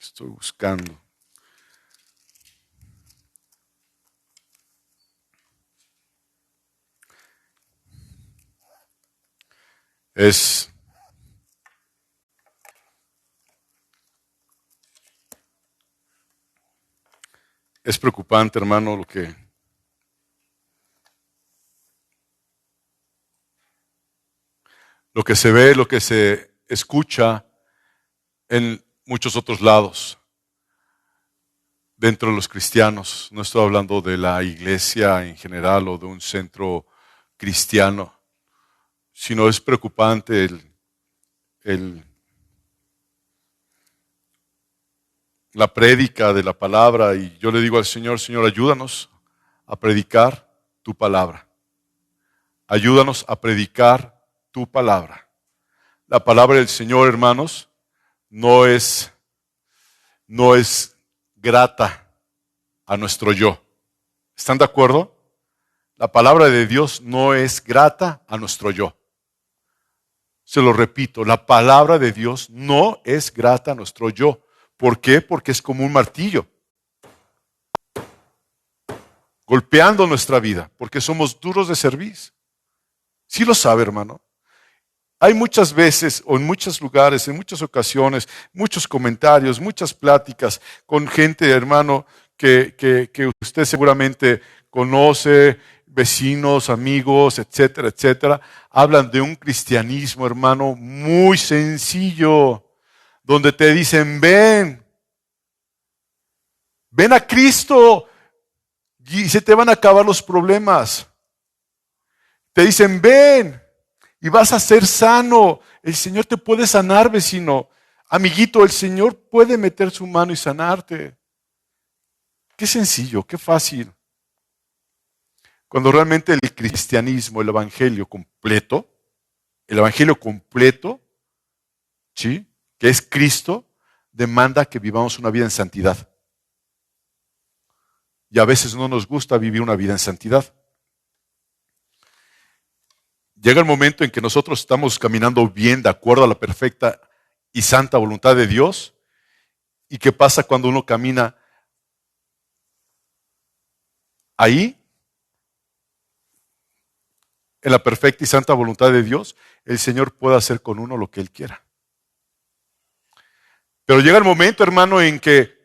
Estoy buscando. Es preocupante, hermano, lo que se ve, lo que se escucha en muchos otros lados, dentro de los cristianos. No estoy hablando de la iglesia en general o de un centro cristiano, sino es preocupante la prédica de la palabra. Y yo le digo al Señor, Señor, ayúdanos a predicar tu palabra. Ayúdanos a predicar tu palabra. La palabra del Señor, hermanos, no es grata a nuestro yo. ¿Están de acuerdo? La palabra de Dios no es grata a nuestro yo. Se lo repito, la palabra de Dios no es grata a nuestro yo. ¿Por qué? Porque es como un martillo, golpeando nuestra vida, porque somos duros de cerviz. ¿Sí lo sabe, hermano? Hay muchas veces, o en muchos lugares, en muchas ocasiones, muchos comentarios, muchas pláticas con gente, hermano, que usted seguramente conoce, vecinos, amigos, etcétera, etcétera. Hablan de un cristianismo, hermano, muy sencillo, donde te dicen, ven a Cristo y se te van a acabar los problemas. Te dicen, ven y vas a ser sano. El Señor te puede sanar, vecino. Amiguito, el Señor puede meter su mano y sanarte. Qué sencillo, qué fácil. Cuando realmente el cristianismo, el evangelio completo, ¿sí?, que es Cristo, demanda que vivamos una vida en santidad. Y a veces no nos gusta vivir una vida en santidad. Llega el momento en que nosotros estamos caminando bien de acuerdo a la perfecta y santa voluntad de Dios. ¿Y qué pasa cuando uno camina ahí, en la perfecta y santa voluntad de Dios? El Señor puede hacer con uno lo que Él quiera. Pero llega el momento, hermano, en que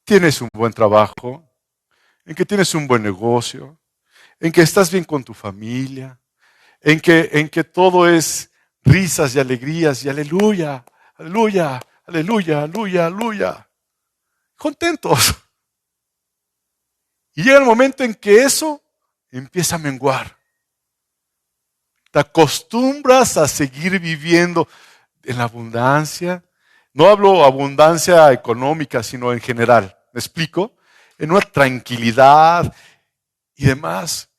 tienes un buen trabajo, en que tienes un buen negocio, en que estás bien con tu familia, en que todo es risas y alegrías y aleluya, aleluya, aleluya, aleluya, aleluya. Contentos. Y llega el momento en que eso empieza a menguar. Te acostumbras a seguir viviendo en la abundancia. No hablo abundancia económica, sino en general. ¿Me explico? En una tranquilidad y demás.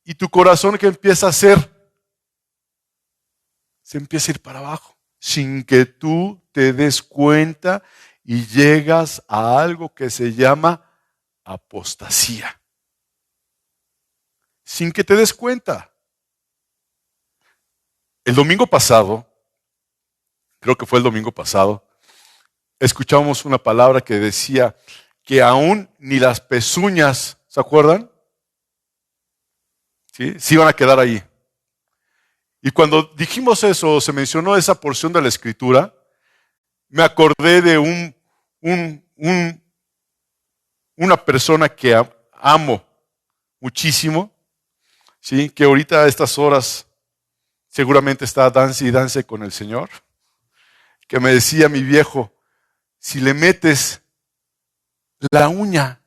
Y tu corazón, ¿qué empieza a hacer? Se empieza a ir para abajo, sin que tú te des cuenta, y llegas a algo que se llama apostasía. Sin que te des cuenta. El domingo pasado, creo que fue el domingo pasado, escuchamos una palabra que decía que aún ni las pezuñas, ¿se acuerdan? Sí iban a quedar ahí. Y cuando dijimos eso, se mencionó esa porción de la Escritura, me acordé de una persona que amo muchísimo, ¿sí?, que ahorita a estas horas seguramente está dance y dance con el Señor, que me decía mi viejo, si le metes la uña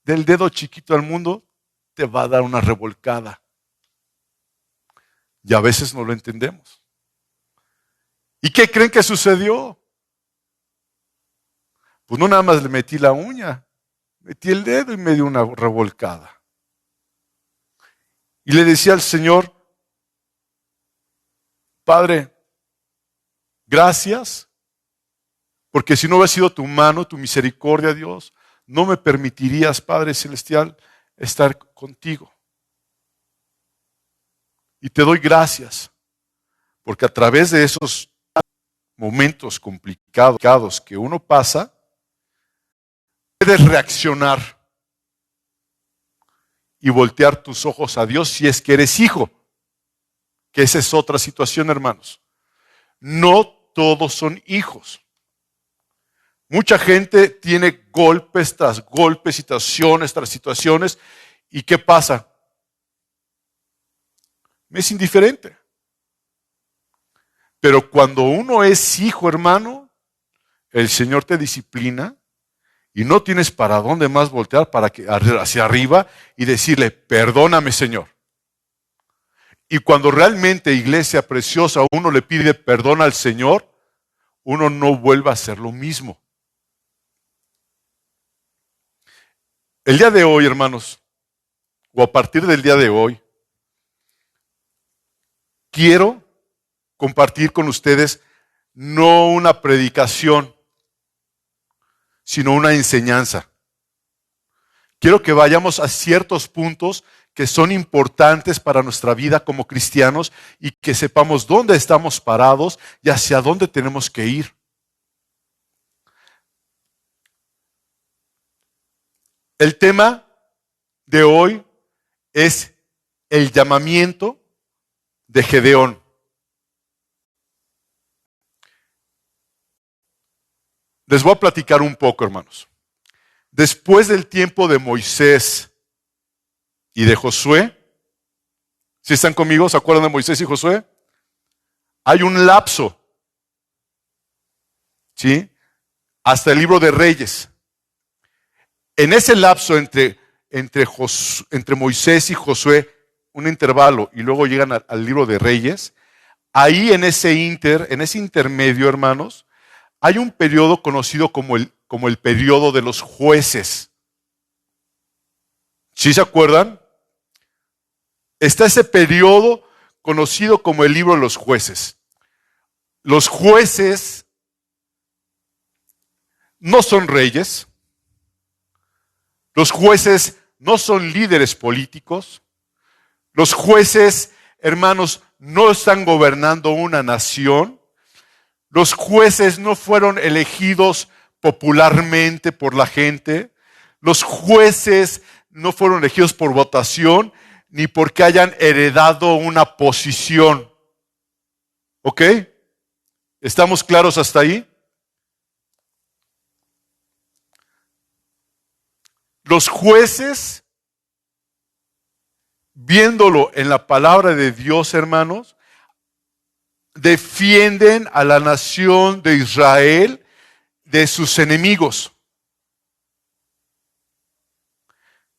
del dedo chiquito al mundo, te va a dar una revolcada. Y a veces no lo entendemos. ¿Y qué creen que sucedió? Pues no nada más le metí la uña, metí el dedo y me dio una revolcada. Y le decía al Señor, Padre, gracias, porque si no hubiera sido tu mano, tu misericordia, Dios, no me permitirías, Padre Celestial, estar contigo. Y te doy gracias, porque a través de esos momentos complicados que uno pasa, puedes reaccionar y voltear tus ojos a Dios si es que eres hijo. Que esa es otra situación, hermanos. No todos son hijos. Mucha gente tiene golpes tras golpes, situaciones tras situaciones. ¿Y qué pasa? Me es indiferente. Pero cuando uno es hijo, hermano, el Señor te disciplina y no tienes para dónde más voltear para que hacia arriba y decirle, perdóname, Señor. Y cuando realmente, iglesia preciosa, uno le pide perdón al Señor, uno no vuelve a hacer lo mismo. El día de hoy, hermanos, o a partir del día de hoy, quiero compartir con ustedes no una predicación, sino una enseñanza. Quiero que vayamos a ciertos puntos que son importantes para nuestra vida como cristianos y que sepamos dónde estamos parados y hacia dónde tenemos que ir. El tema de hoy es el llamamiento de Gedeón. Les voy a platicar un poco, hermanos. Después del tiempo de Moisés y de Josué, ¿sí están conmigo? ¿Se acuerdan de Moisés y Josué? Hay un lapso, ¿sí? Hasta el libro de Reyes. En ese lapso entre Moisés y Josué, un intervalo, y luego llegan al libro de Reyes, ahí en ese intermedio, hermanos, hay un periodo conocido como el periodo de los jueces. ¿Sí se acuerdan? Está ese periodo conocido como el libro de los jueces. Los jueces no son reyes. Los jueces no son líderes políticos. Los jueces, hermanos, no están gobernando una nación. Los jueces no fueron elegidos popularmente por la gente. Los jueces no fueron elegidos por votación ni porque hayan heredado una posición. ¿Ok? ¿Estamos claros hasta ahí? Los jueces, viéndolo en la palabra de Dios, hermanos, defienden a la nación de Israel de sus enemigos.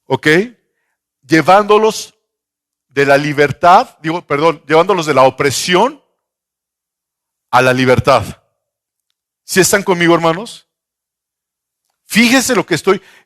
¿Ok? Llevándolos de la libertad, llevándolos de la opresión a la libertad. ¿Sí están conmigo, hermanos? Fíjense lo que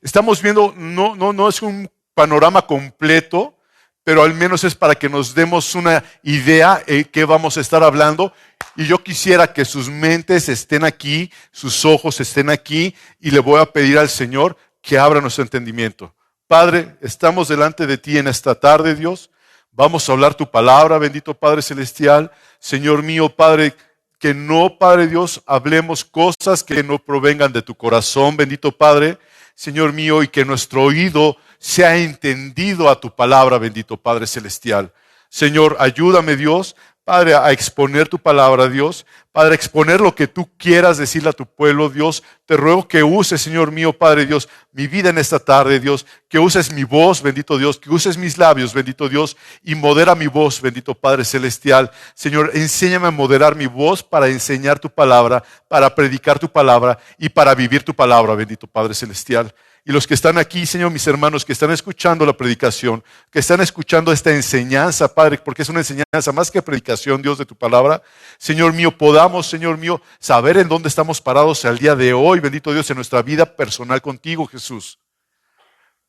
estamos viendo, no es un panorama completo, pero al menos es para que nos demos una idea de qué vamos a estar hablando. Y yo quisiera que sus mentes estén aquí, sus ojos estén aquí, y le voy a pedir al Señor que abra nuestro entendimiento. Padre, estamos delante de ti en esta tarde, Dios. Vamos a hablar tu palabra, bendito Padre Celestial. Señor mío, Padre, que no, Padre Dios, hablemos cosas que no provengan de tu corazón, bendito Padre, Señor mío, y que nuestro oído sea entendido a tu palabra, bendito Padre Celestial. Señor, ayúdame, Dios, Padre, a exponer tu palabra, Dios. Padre, a exponer lo que tú quieras decirle a tu pueblo, Dios. Te ruego que uses, Señor mío, Padre Dios, mi vida en esta tarde, Dios. Que uses mi voz, bendito Dios. Que uses mis labios, bendito Dios. Y modera mi voz, bendito Padre Celestial. Señor, enséñame a moderar mi voz para enseñar tu palabra, para predicar tu palabra y para vivir tu palabra, bendito Padre Celestial. Y los que están aquí, Señor, mis hermanos, que están escuchando la predicación, que están escuchando esta enseñanza, Padre, porque es una enseñanza más que predicación, Dios, de tu palabra. Señor mío, podamos, Señor mío, saber en dónde estamos parados al día de hoy, bendito Dios, en nuestra vida personal contigo, Jesús.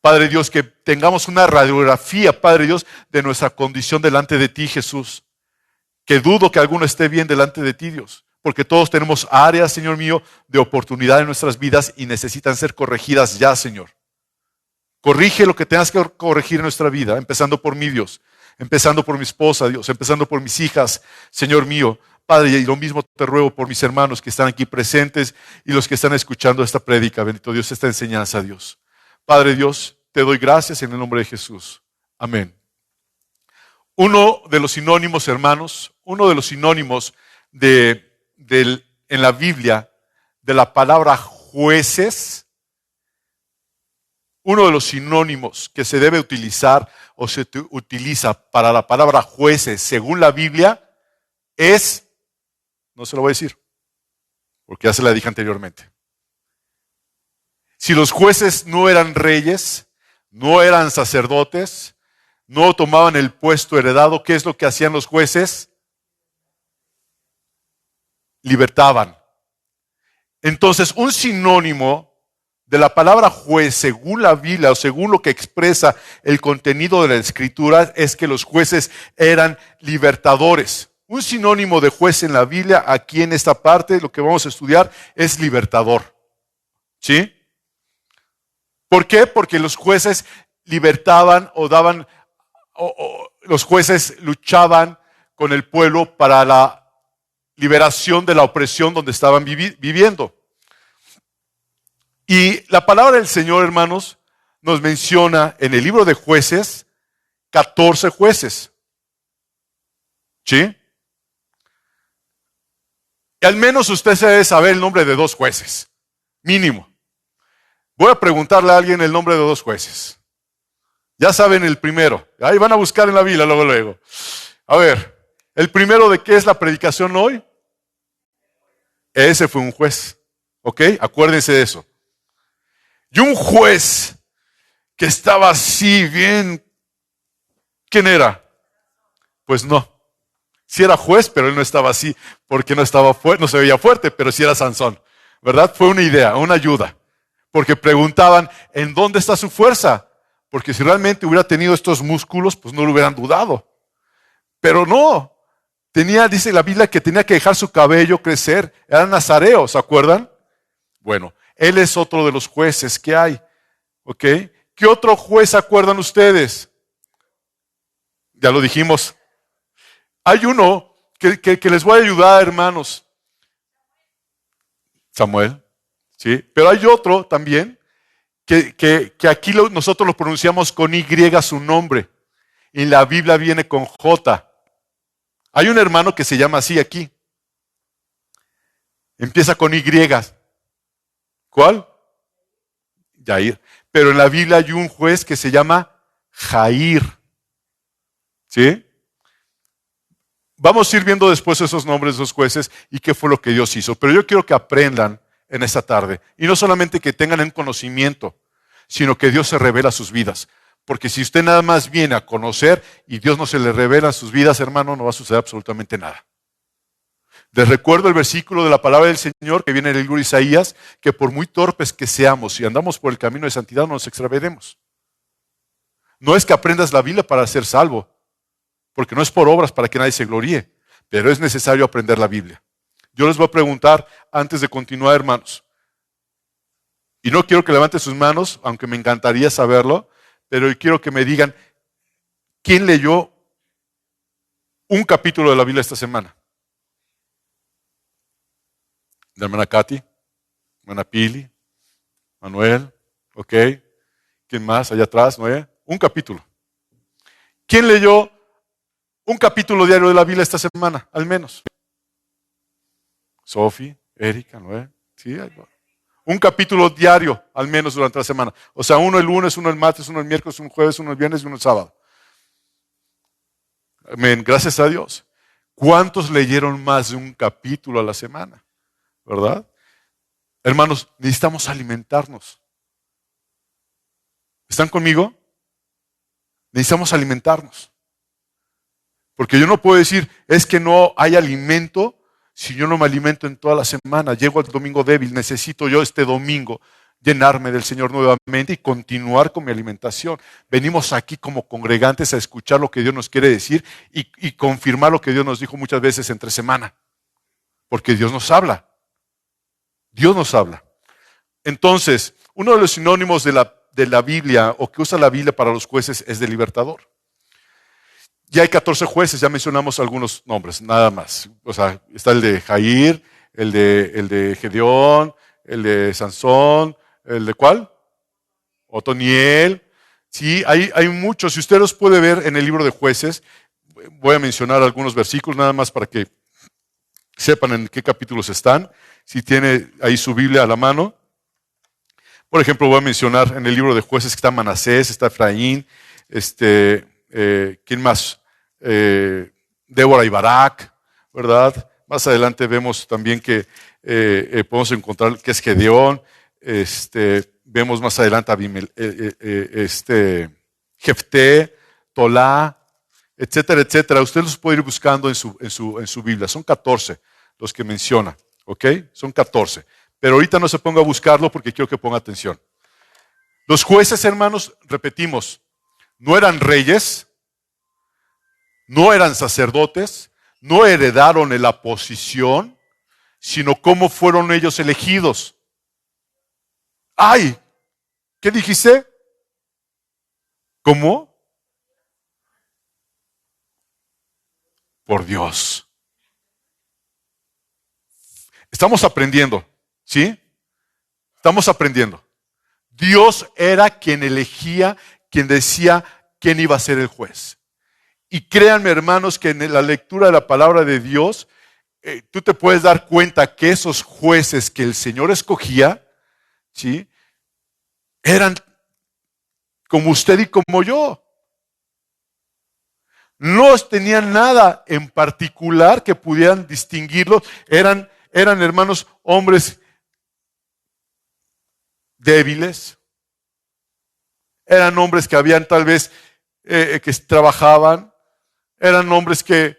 Padre Dios, que tengamos una radiografía, Padre Dios, de nuestra condición delante de ti, Jesús. Que dudo que alguno esté bien delante de ti, Dios. Porque todos tenemos áreas, Señor mío, de oportunidad en nuestras vidas y necesitan ser corregidas ya, Señor. Corrige lo que tengas que corregir en nuestra vida, empezando por mí, Dios. Empezando por mi esposa, Dios. Empezando por mis hijas, Señor mío. Padre, y lo mismo te ruego por mis hermanos que están aquí presentes y los que están escuchando esta prédica, bendito Dios, esta enseñanza, Dios. Padre Dios, te doy gracias en el nombre de Jesús. Amén. Uno de los sinónimos, hermanos, uno de los sinónimos en la Biblia de la palabra jueces, uno de los sinónimos que se debe utilizar o se utiliza para la palabra jueces según la Biblia es, no se lo voy a decir, porque ya se la dije anteriormente. Si los jueces no eran reyes, no eran sacerdotes, no tomaban el puesto heredado, ¿qué es lo que hacían los jueces? Libertaban. Entonces, un sinónimo de la palabra juez, según la Biblia o según lo que expresa el contenido de la Escritura, es que los jueces eran libertadores. Un sinónimo de juez en la Biblia, aquí en esta parte, lo que vamos a estudiar, es libertador. ¿Sí? ¿Por qué? Porque los jueces libertaban o daban, los jueces luchaban con el pueblo para la liberación de la opresión donde estaban viviendo. Y la palabra del Señor, hermanos, nos menciona en el libro de Jueces 14 jueces. ¿Sí? Y al menos usted se debe saber el nombre de 2 jueces, mínimo. Voy a preguntarle a alguien el nombre de 2 jueces. Ya saben el primero. Ahí van a buscar en la Biblia luego. A ver, el primero de qué es la predicación hoy. Ese fue un juez. ¿Ok? Acuérdense de eso. Y un juez que estaba así bien. ¿Quién era? Pues no. Sí era juez, pero él no estaba así porque no se veía fuerte, pero sí era Sansón. ¿Verdad? Fue una idea, una ayuda. Porque preguntaban, ¿en dónde está su fuerza? Porque si realmente hubiera tenido estos músculos, pues no lo hubieran dudado. Pero no. Dice la Biblia que tenía que dejar su cabello crecer. Era nazareo, ¿se acuerdan? Bueno, él es otro de los jueces que hay. ¿Ok? ¿Qué otro juez se acuerdan ustedes? Ya lo dijimos. Hay uno que les voy a ayudar, hermanos. Samuel. ¿Sí? Pero hay otro también que aquí nosotros lo pronunciamos con Y su nombre. Y la Biblia viene con J. Hay un hermano que se llama así aquí. Empieza con Y. ¿Cuál? Yair. Pero en la Biblia hay un juez que se llama Jair. ¿Sí? Vamos a ir viendo después esos nombres de los jueces y qué fue lo que Dios hizo. Pero yo quiero que aprendan en esta tarde. Y no solamente que tengan un conocimiento, sino que Dios se revela a sus vidas. Porque si usted nada más viene a conocer y Dios no se le revela a sus vidas, hermano, no va a suceder absolutamente nada. Les recuerdo el versículo de la palabra del Señor que viene en el libro de Isaías, que por muy torpes que seamos, si andamos por el camino de santidad, no nos extraviaremos. No es que aprendas la Biblia para ser salvo, porque no es por obras para que nadie se gloríe, pero es necesario aprender la Biblia. Yo les voy a preguntar antes de continuar, hermanos. Y no quiero que levanten sus manos, aunque me encantaría saberlo, pero quiero que me digan, ¿quién leyó un capítulo de la Biblia esta semana? La hermana Katy, hermana Pili, Manuel, ¿ok? ¿Quién más? Allá atrás, ¿no? Un capítulo. ¿Quién leyó un capítulo diario de la Biblia esta semana, al menos? Sofi, Erika, ¿no? Sí, un capítulo diario, al menos durante la semana. O sea, uno el lunes, uno el martes, uno el miércoles, uno el jueves, uno el viernes y uno el sábado. Amén, gracias a Dios. ¿Cuántos leyeron más de un capítulo a la semana? ¿Verdad? Hermanos, necesitamos alimentarnos. ¿Están conmigo? Necesitamos alimentarnos. Porque yo no puedo decir, es que no hay alimento si yo no me alimento en toda la semana. Llego al domingo débil, necesito yo este domingo llenarme del Señor nuevamente y continuar con mi alimentación. Venimos aquí como congregantes a escuchar lo que Dios nos quiere decir y confirmar lo que Dios nos dijo muchas veces entre semana. Porque Dios nos habla. Dios nos habla. Entonces, uno de los sinónimos de la Biblia o que usa la Biblia para los jueces es de libertador. Y hay 14 jueces, ya mencionamos algunos nombres, nada más. O sea, está el de Jair, el de Gedeón, el de Sansón, el de ¿cuál? Otoniel. Sí, hay muchos. Si usted los puede ver en el libro de jueces, voy a mencionar algunos versículos nada más para que sepan en qué capítulos están. Si tiene ahí su Biblia a la mano. Por ejemplo, voy a mencionar en el libro de jueces que está Manasés, está Efraín, ¿quién más? Débora y Barak, ¿verdad? Más adelante vemos también que podemos encontrar que es Gedeón, vemos más adelante a Jefté, Tolá, etcétera, etcétera. Usted los puede ir buscando en su Biblia. Son 14 los que menciona, ¿ok? Son 14. Pero ahorita no se ponga a buscarlo porque quiero que ponga atención. Los jueces, hermanos, repetimos, no eran reyes, no eran sacerdotes, no heredaron la posición, sino cómo fueron ellos elegidos. ¡Ay! ¿Qué dijiste? ¿Cómo? Por Dios. Estamos aprendiendo, ¿sí? Estamos aprendiendo. Dios era quien elegía, quien decía quién iba a ser el juez. Y créanme, hermanos, que en la lectura de la palabra de Dios, tú te puedes dar cuenta que esos jueces que el Señor escogía, ¿sí? Eran como usted y como yo. No tenían nada en particular que pudieran distinguirlos. Eran hermanos, hombres débiles. Eran hombres que habían tal vez, que trabajaban. Eran hombres que,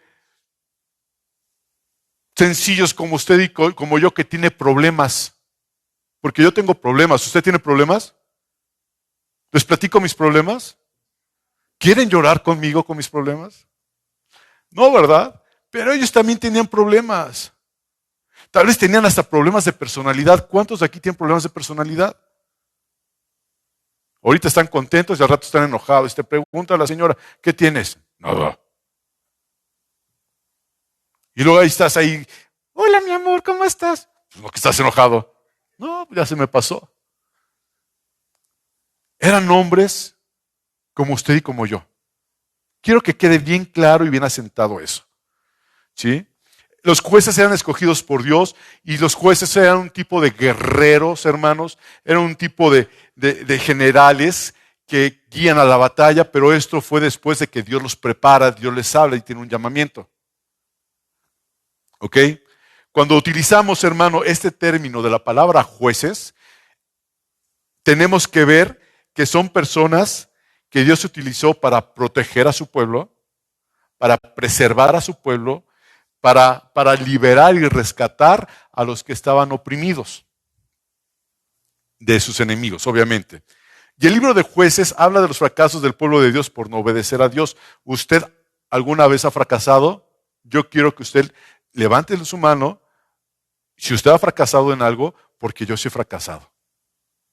sencillos como usted y como yo, que tiene problemas. Porque yo tengo problemas. ¿Usted tiene problemas? ¿Les platico mis problemas? ¿Quieren llorar conmigo con mis problemas? No, ¿verdad? Pero ellos también tenían problemas. Tal vez tenían hasta problemas de personalidad. ¿Cuántos de aquí tienen problemas de personalidad? Ahorita están contentos y al rato están enojados. Y te pregunta a la señora, ¿qué tienes? Nada. Y luego ahí estás ahí, hola mi amor, ¿cómo estás? Pues lo que estás enojado. No, ya se me pasó. Eran hombres como usted y como yo. Quiero que quede bien claro y bien asentado eso. ¿Sí? Los jueces eran escogidos por Dios y los jueces eran un tipo de guerreros, hermanos. Eran un tipo de generales que guían a la batalla, pero esto fue después de que Dios los prepara, Dios les habla y tiene un llamamiento. ¿Ok? Cuando utilizamos, hermano, este término de la palabra jueces, tenemos que ver que son personas que Dios utilizó para proteger a su pueblo, para preservar a su pueblo, para liberar y rescatar a los que estaban oprimidos de sus enemigos, obviamente. Y el libro de Jueces habla de los fracasos del pueblo de Dios por no obedecer a Dios. ¿Usted alguna vez ha fracasado? Yo quiero que usted levante su mano si usted ha fracasado en algo, porque yo sí he fracasado.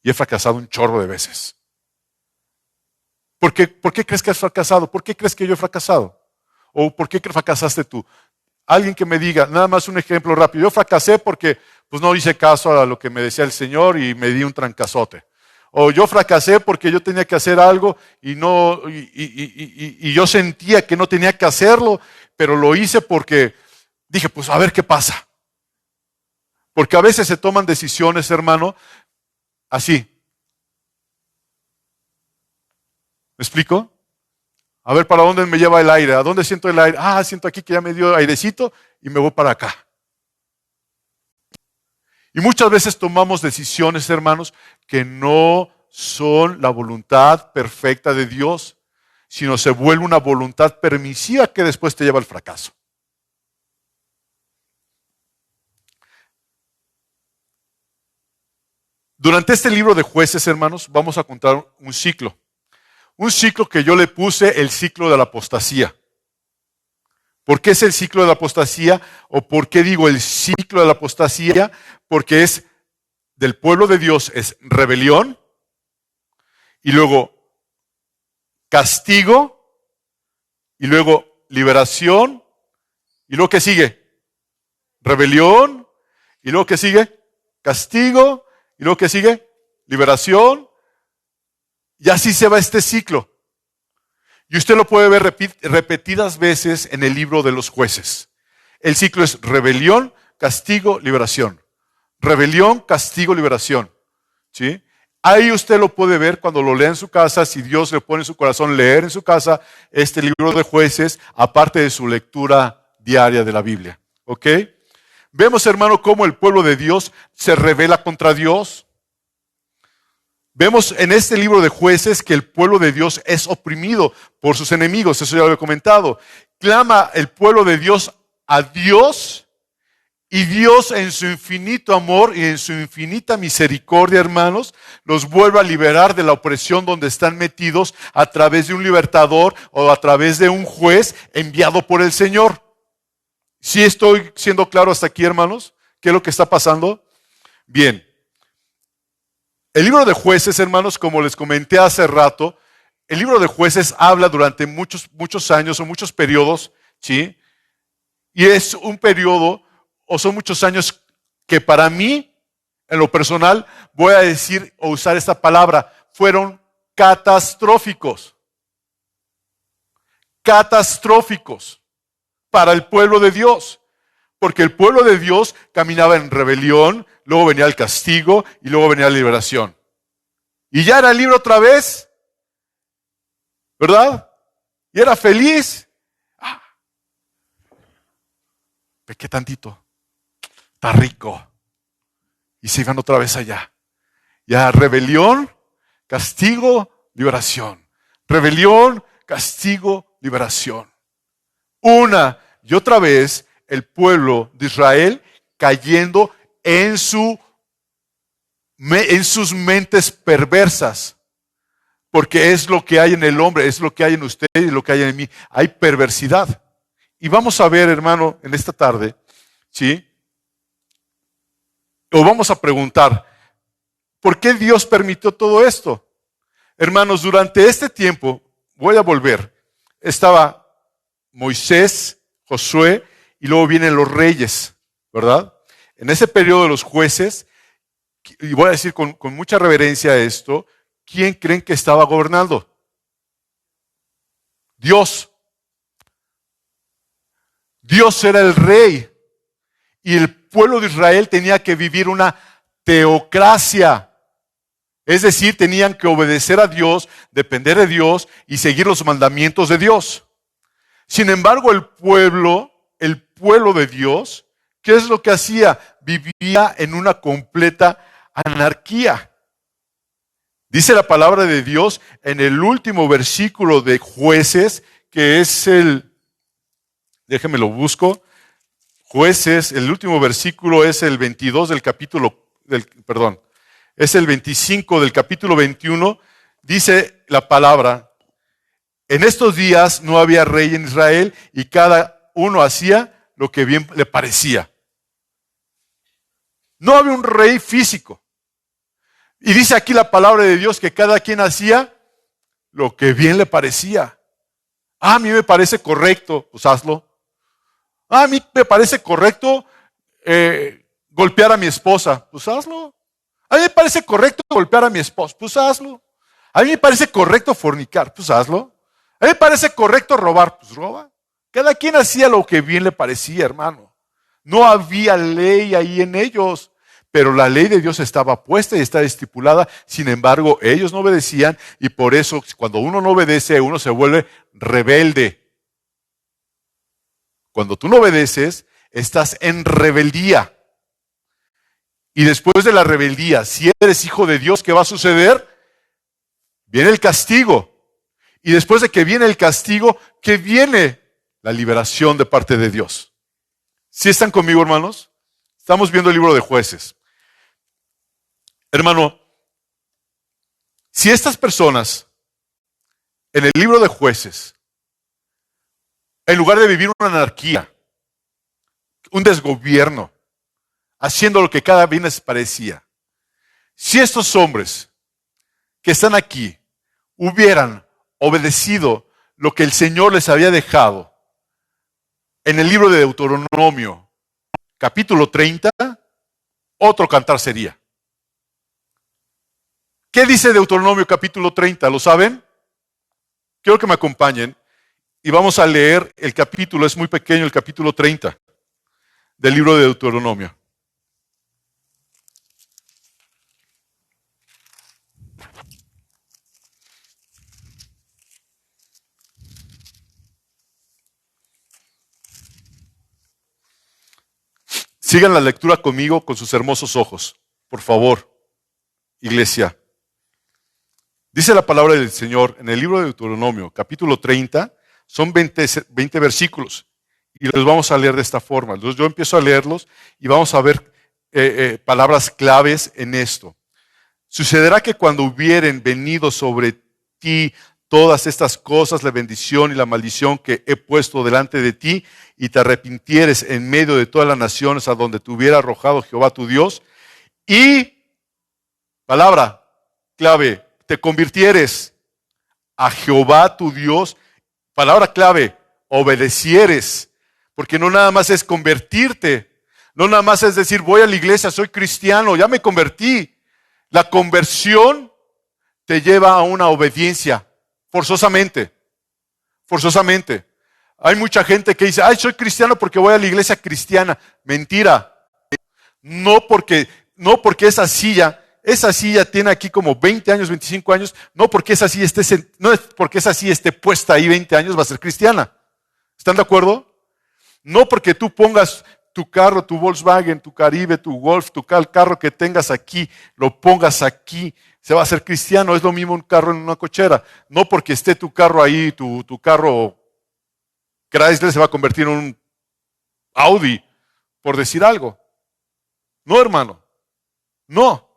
Y he fracasado un chorro de veces. ¿Por qué crees que has fracasado? ¿Por qué crees que yo he fracasado? ¿O por qué fracasaste tú? Alguien que me diga, nada más un ejemplo rápido. Yo fracasé porque pues, no hice caso a lo que me decía el Señor y me di un trancazote. O yo fracasé porque yo tenía que hacer algo y yo sentía que no tenía que hacerlo, pero lo hice porque dije, pues a ver qué pasa. Porque a veces se toman decisiones, hermano, así. ¿Me explico? A ver, ¿para dónde me lleva el aire? ¿A dónde siento el aire? Ah, siento aquí que ya me dio airecito y me voy para acá. Y muchas veces tomamos decisiones, hermanos, que no son la voluntad perfecta de Dios, sino se vuelve una voluntad permisiva que después te lleva al fracaso. Durante este libro de Jueces, hermanos, vamos a contar un ciclo. Un ciclo que yo le puse el ciclo de la apostasía. ¿Por qué es el ciclo de la apostasía? ¿O por qué digo el ciclo de la apostasía? Porque es del pueblo de Dios, es rebelión, y luego castigo, y luego liberación. ¿Y luego qué sigue? Rebelión. ¿Y luego qué sigue? Castigo. ¿Y luego qué sigue? Liberación. Y así se va este ciclo. Y usted lo puede ver repetidas veces en el libro de los jueces. El ciclo es rebelión, castigo, liberación. Rebelión, castigo, liberación. ¿Sí? Ahí usted lo puede ver cuando lo lea en su casa, si Dios le pone en su corazón leer en su casa este libro de jueces, aparte de su lectura diaria de la Biblia. ¿Ok? Vemos, hermano, cómo el pueblo de Dios se rebela contra Dios. Vemos en este libro de jueces que el pueblo de Dios es oprimido por sus enemigos, eso ya lo he comentado. Clama el pueblo de Dios a Dios y Dios en su infinito amor y en su infinita misericordia, hermanos, los vuelve a liberar de la opresión donde están metidos a través de un libertador o a través de un juez enviado por el Señor. ¿Sí estoy siendo claro hasta aquí, hermanos? ¿Qué es lo que está pasando? Bien. El libro de jueces, hermanos, como les comenté hace rato, el libro de jueces habla durante muchos años o muchos periodos, ¿sí? Y es un periodo o son muchos años que para mí, en lo personal, voy a decir o usar esta palabra, fueron catastróficos. Catastróficos para el pueblo de Dios. Porque el pueblo de Dios caminaba en rebelión, luego venía el castigo y luego venía la liberación. Y ya era libre otra vez, ¿verdad? Y era feliz. Pequé tantito, está rico. Y se iban otra vez allá. Ya rebelión, castigo, liberación. Rebelión, castigo, liberación. Una y otra vez el pueblo de Israel cayendo en sus mentes perversas. Porque es lo que hay en el hombre, es lo que hay en usted y lo que hay en mí. Hay perversidad. Y vamos a ver, hermano, en esta tarde, ¿sí? O vamos a preguntar, ¿por qué Dios permitió todo esto? Hermanos, durante este tiempo, voy a volver, estaba Moisés, Josué, y luego vienen los reyes, ¿verdad? En ese periodo de los jueces, y voy a decir con mucha reverencia esto, ¿quién creen que estaba gobernando? Dios. Dios era el rey. Y el pueblo de Israel tenía que vivir una teocracia. Es decir, tenían que obedecer a Dios, depender de Dios y seguir los mandamientos de Dios. Sin embargo, el pueblo de Dios, ¿qué es lo que hacía? Vivía en una completa anarquía. Dice la palabra de Dios en el último versículo de Jueces, que es déjenme lo busco, Jueces, el último versículo es el 22 del capítulo, es el 25 del capítulo 21, dice la palabra, en estos días no había rey en Israel y cada uno hacía lo que bien le parecía. No había un rey físico. Y dice aquí la palabra de Dios que cada quien hacía lo que bien le parecía. A mí me parece correcto, pues hazlo. A mí me parece correcto golpear a mi esposa, pues hazlo. A mí me parece correcto golpear a mi esposo, pues hazlo. A mí me parece correcto fornicar, pues hazlo. A mí me parece correcto robar, pues roba. Cada quien hacía lo que bien le parecía, hermano. No había ley ahí en ellos. Pero la ley de Dios estaba puesta y estaba estipulada. Sin embargo, ellos no obedecían y por eso cuando uno no obedece, uno se vuelve rebelde. Cuando tú no obedeces, estás en rebeldía. Y después de la rebeldía, si eres hijo de Dios, ¿qué va a suceder? Viene el castigo. Y después de que viene el castigo, ¿qué viene? La liberación de parte de Dios. ¿Sí están conmigo, hermanos? Estamos viendo el libro de Jueces. Hermano, si estas personas en el libro de Jueces, en lugar de vivir una anarquía, un desgobierno, haciendo lo que cada bien les parecía, si estos hombres que están aquí hubieran obedecido lo que el Señor les había dejado, En el libro de Deuteronomio, capítulo 30, otro cantar sería. ¿Qué dice Deuteronomio capítulo 30? ¿Lo saben? Quiero que me acompañen y vamos a leer el capítulo, es muy pequeño, el capítulo 30 del libro de Deuteronomio. Sigan la lectura conmigo con sus hermosos ojos, por favor, iglesia. Dice la palabra del Señor en el libro de Deuteronomio, capítulo 30, son 20 versículos y los vamos a leer de esta forma. Entonces yo empiezo a leerlos y vamos a ver palabras claves en esto. Sucederá que cuando hubieren venido sobre ti todas estas cosas, la bendición y la maldición que he puesto delante de ti, y te arrepintieres en medio de todas las naciones a donde te hubiera arrojado Jehová tu Dios, y, palabra clave, te convirtieres a Jehová tu Dios, palabra clave, obedecieres, porque no nada más es convertirte, no nada más es decir, voy a la iglesia, soy cristiano, ya me convertí. La conversión te lleva a una obediencia, forzosamente, forzosamente. Hay mucha gente que dice, ay, soy cristiano porque voy a la iglesia cristiana. Mentira. No porque esa silla tiene aquí como 20 años, 25 años, no porque esa silla no es porque esa silla esté puesta ahí 20 años va a ser cristiana. ¿Están de acuerdo? No porque tú pongas tu carro, tu Volkswagen, tu Caribe, tu Golf, tu carro que tengas aquí, lo pongas aquí, se va a hacer cristiano. Es lo mismo un carro en una cochera. No porque esté tu carro ahí, tu carro Chrysler se va a convertir en un Audi, por decir algo. No, hermano. No.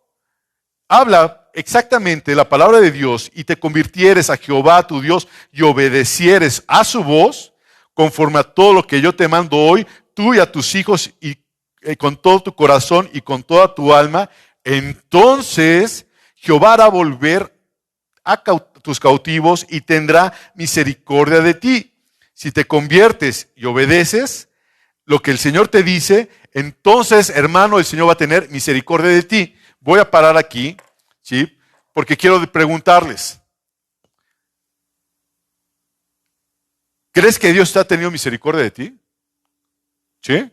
Habla exactamente la palabra de Dios y te convirtieres a Jehová tu Dios y obedecieres a su voz conforme a todo lo que yo te mando hoy, tú y a tus hijos y con todo tu corazón y con toda tu alma, entonces Jehová hará volver a tus cautivos y tendrá misericordia de ti. Si te conviertes y obedeces lo que el Señor te dice, entonces, hermano, el Señor va a tener misericordia de ti. Voy a parar aquí, ¿sí? Porque quiero preguntarles. ¿Crees que Dios te ha tenido misericordia de ti? ¿Sí?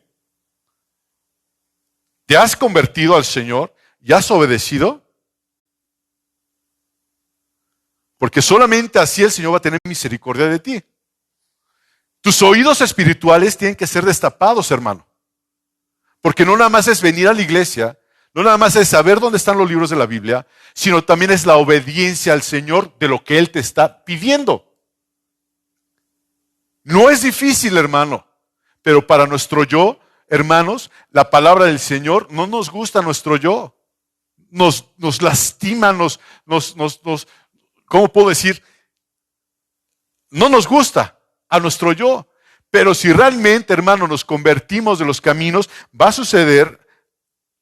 ¿Te has convertido al Señor y has obedecido? Porque solamente así el Señor va a tener misericordia de ti. Tus oídos espirituales tienen que ser destapados, hermano. Porque no nada más es venir a la iglesia, no nada más es saber dónde están los libros de la Biblia, sino también es la obediencia al Señor de lo que Él te está pidiendo. No es difícil, hermano, pero para nuestro yo, hermanos, la palabra del Señor no nos gusta nuestro yo. Nos lastima, ¿cómo puedo decir? No nos gusta a nuestro yo. Pero si realmente, hermano, nos convertimos de los caminos, va a suceder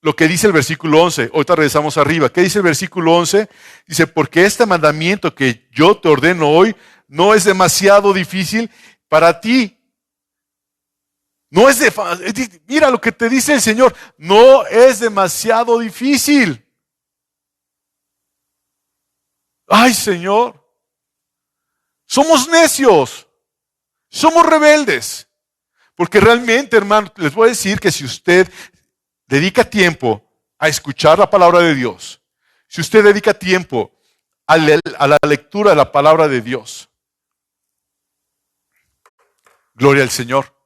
lo que dice el versículo 11. Ahorita regresamos arriba. ¿Qué dice el versículo 11? Dice, porque este mandamiento que yo te ordeno hoy no es demasiado difícil para ti. No es mira lo que te dice el Señor, no es demasiado difícil. Ay, Señor, somos necios. Somos rebeldes. Porque realmente, hermano, les voy a decir que si usted dedica tiempo a escuchar la palabra de Dios, si usted dedica tiempo a la lectura de la palabra de Dios, gloria al Señor.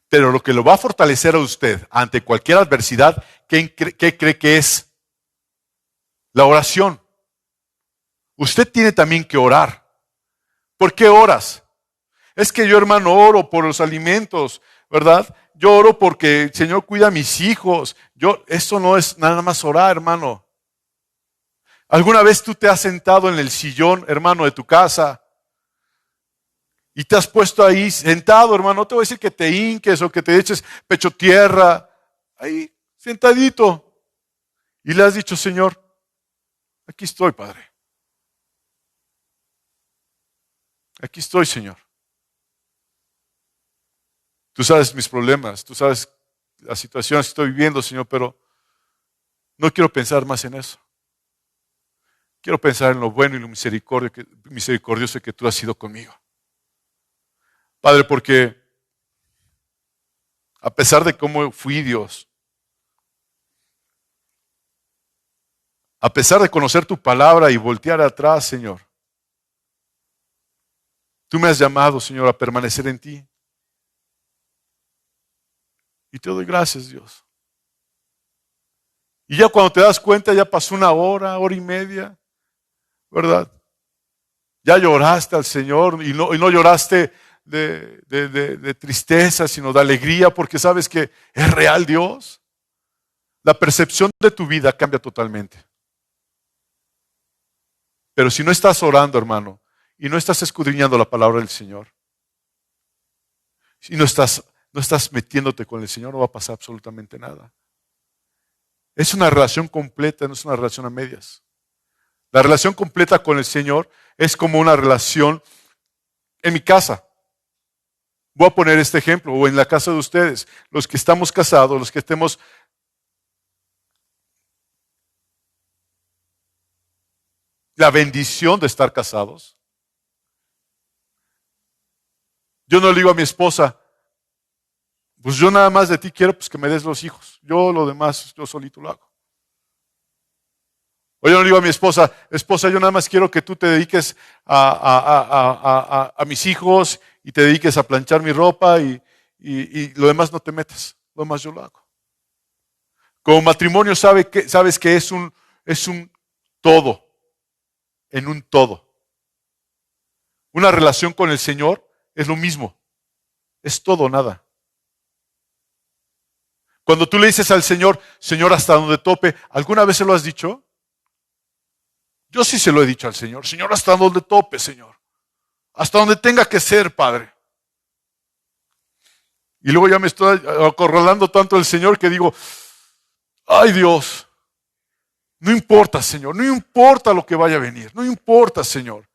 Pero lo que lo va a fortalecer a usted ante cualquier adversidad, ¿qué cree que es? La oración. Usted tiene también que orar. ¿Por qué oras? Es que yo, hermano, oro por los alimentos, ¿verdad? Yo oro porque el Señor cuida a mis hijos. Eso no es nada más orar, hermano. ¿Alguna vez tú te has sentado en el sillón, hermano, de tu casa y te has puesto ahí sentado, hermano? No te voy a decir que te hinques o que te eches pecho tierra, ahí sentadito, y le has dicho, Señor, aquí estoy, Padre. Aquí estoy, Señor. Tú sabes mis problemas, tú sabes las situaciones que estoy viviendo, Señor, pero no quiero pensar más en eso. Quiero pensar en lo bueno y lo misericordioso que tú has sido conmigo. Padre, porque a pesar de cómo fui Dios, a pesar de conocer tu palabra y voltear atrás, Señor, tú me has llamado, Señor, a permanecer en ti. Y te doy gracias, Dios. Y ya cuando te das cuenta, ya pasó una hora, hora y media, ¿verdad? Ya lloraste al Señor y no lloraste de tristeza, sino de alegría, porque sabes que es real Dios. La percepción de tu vida cambia totalmente. Pero si no estás orando, hermano, y no estás escudriñando la palabra del Señor, si no estás metiéndote con el Señor, no va a pasar absolutamente nada. Es una relación completa, no es una relación a medias. La relación completa con el Señor es como una relación en mi casa. Voy a poner este ejemplo, o en la casa de ustedes, los que estamos casados, los que estemos la bendición de estar casados. Yo no le digo a mi esposa, pues yo nada más de ti quiero pues que me des los hijos. Yo lo demás, yo solito lo hago. O yo no le digo a mi esposa, yo nada más quiero que tú te dediques a mis hijos y te dediques a planchar mi ropa y lo demás no te metas. Lo demás yo lo hago. Como matrimonio sabes que es un todo, en un todo. Una relación con el Señor es lo mismo. Es todo o nada. Cuando tú le dices al Señor, Señor, hasta donde tope, ¿alguna vez se lo has dicho? Yo sí se lo he dicho al Señor. Señor, hasta donde tope, Señor. Hasta donde tenga que ser, Padre. Y luego ya me estoy acorralando tanto el Señor que digo, ay Dios, no importa, Señor, no importa lo que vaya a venir, no importa, Señor.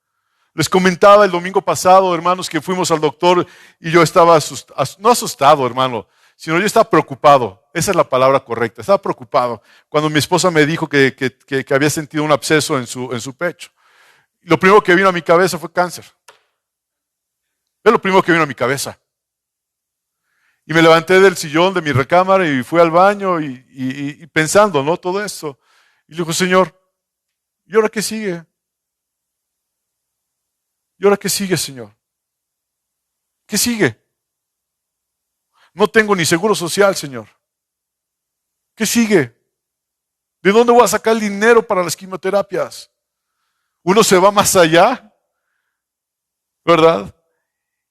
Les comentaba el domingo pasado, hermanos, que fuimos al doctor y yo estaba no asustado, hermano, sino yo estaba preocupado. Esa es la palabra correcta. Estaba preocupado cuando mi esposa me dijo que había sentido un absceso en su pecho. Lo primero que vino a mi cabeza fue cáncer. Es lo primero que vino a mi cabeza. Y me levanté del sillón de mi recámara y fui al baño y pensando, ¿no? Todo esto. Y le digo, Señor, ¿y ahora qué sigue? ¿Y ahora qué sigue, Señor? ¿Qué sigue? No tengo ni seguro social, Señor. ¿Qué sigue? ¿De dónde voy a sacar el dinero para las quimioterapias? Uno se va más allá, ¿verdad?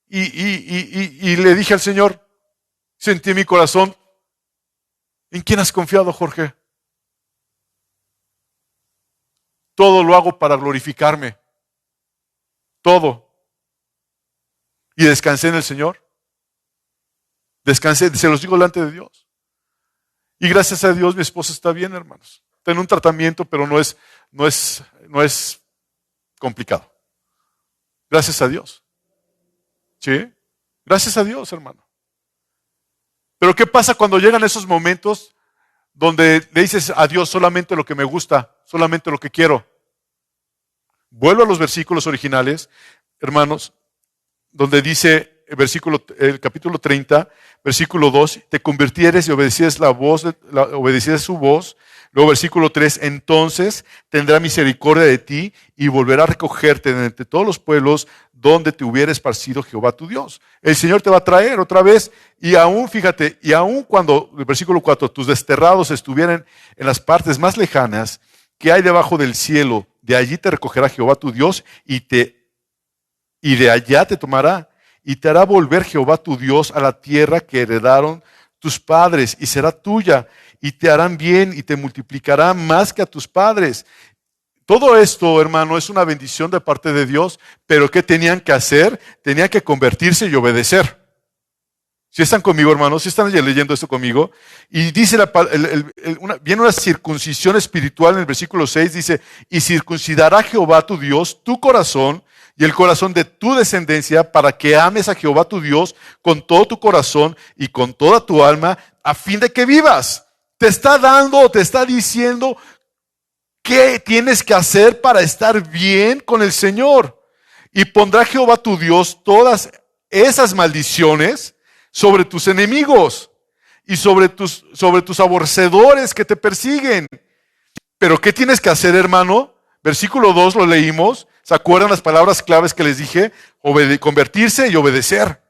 Y le dije al Señor, sentí en mi corazón, ¿en quién has confiado, Jorge? Todo lo hago para glorificarme. Todo. Y descansé en el Señor. Descansé, se los digo delante de Dios. Y gracias a Dios mi esposa está bien, hermanos. Está en un tratamiento, pero no es complicado. Gracias a Dios. ¿Sí? Gracias a Dios, hermano. Pero ¿qué pasa cuando llegan esos momentos donde le dices a Dios solamente lo que me gusta, solamente lo que quiero? Vuelvo a los versículos originales, hermanos, donde dice el capítulo 30, versículo 2, te convirtieres y obedecieres obedecieres su voz. Luego versículo 3, entonces tendrá misericordia de ti y volverá a recogerte de entre todos los pueblos donde te hubiera esparcido Jehová tu Dios. El Señor te va a traer otra vez y aún, fíjate, y aún cuando, el versículo 4, tus desterrados estuvieran en las partes más lejanas que hay debajo del cielo, de allí te recogerá Jehová tu Dios y de allá te tomará y te hará volver Jehová tu Dios a la tierra que heredaron tus padres y será tuya y te harán bien y te multiplicará más que a tus padres. Todo esto, hermano, es una bendición de parte de Dios, pero ¿qué tenían que hacer? Tenían que convertirse y obedecer. ¿Sí están conmigo, hermanos? ¿Sí están leyendo esto conmigo? Y dice, viene una circuncisión espiritual en el versículo 6, dice, y circuncidará Jehová tu Dios tu corazón y el corazón de tu descendencia, para que ames a Jehová tu Dios con todo tu corazón y con toda tu alma, a fin de que vivas. Te está dando, te está diciendo qué tienes que hacer para estar bien con el Señor. Y pondrá Jehová tu Dios todas esas maldiciones sobre tus enemigos y sobre tus aborrecedores que te persiguen. Pero ¿qué tienes que hacer, hermano? Versículo 2 lo leímos. ¿Se acuerdan las palabras claves que les dije? Convertirse y obedecer.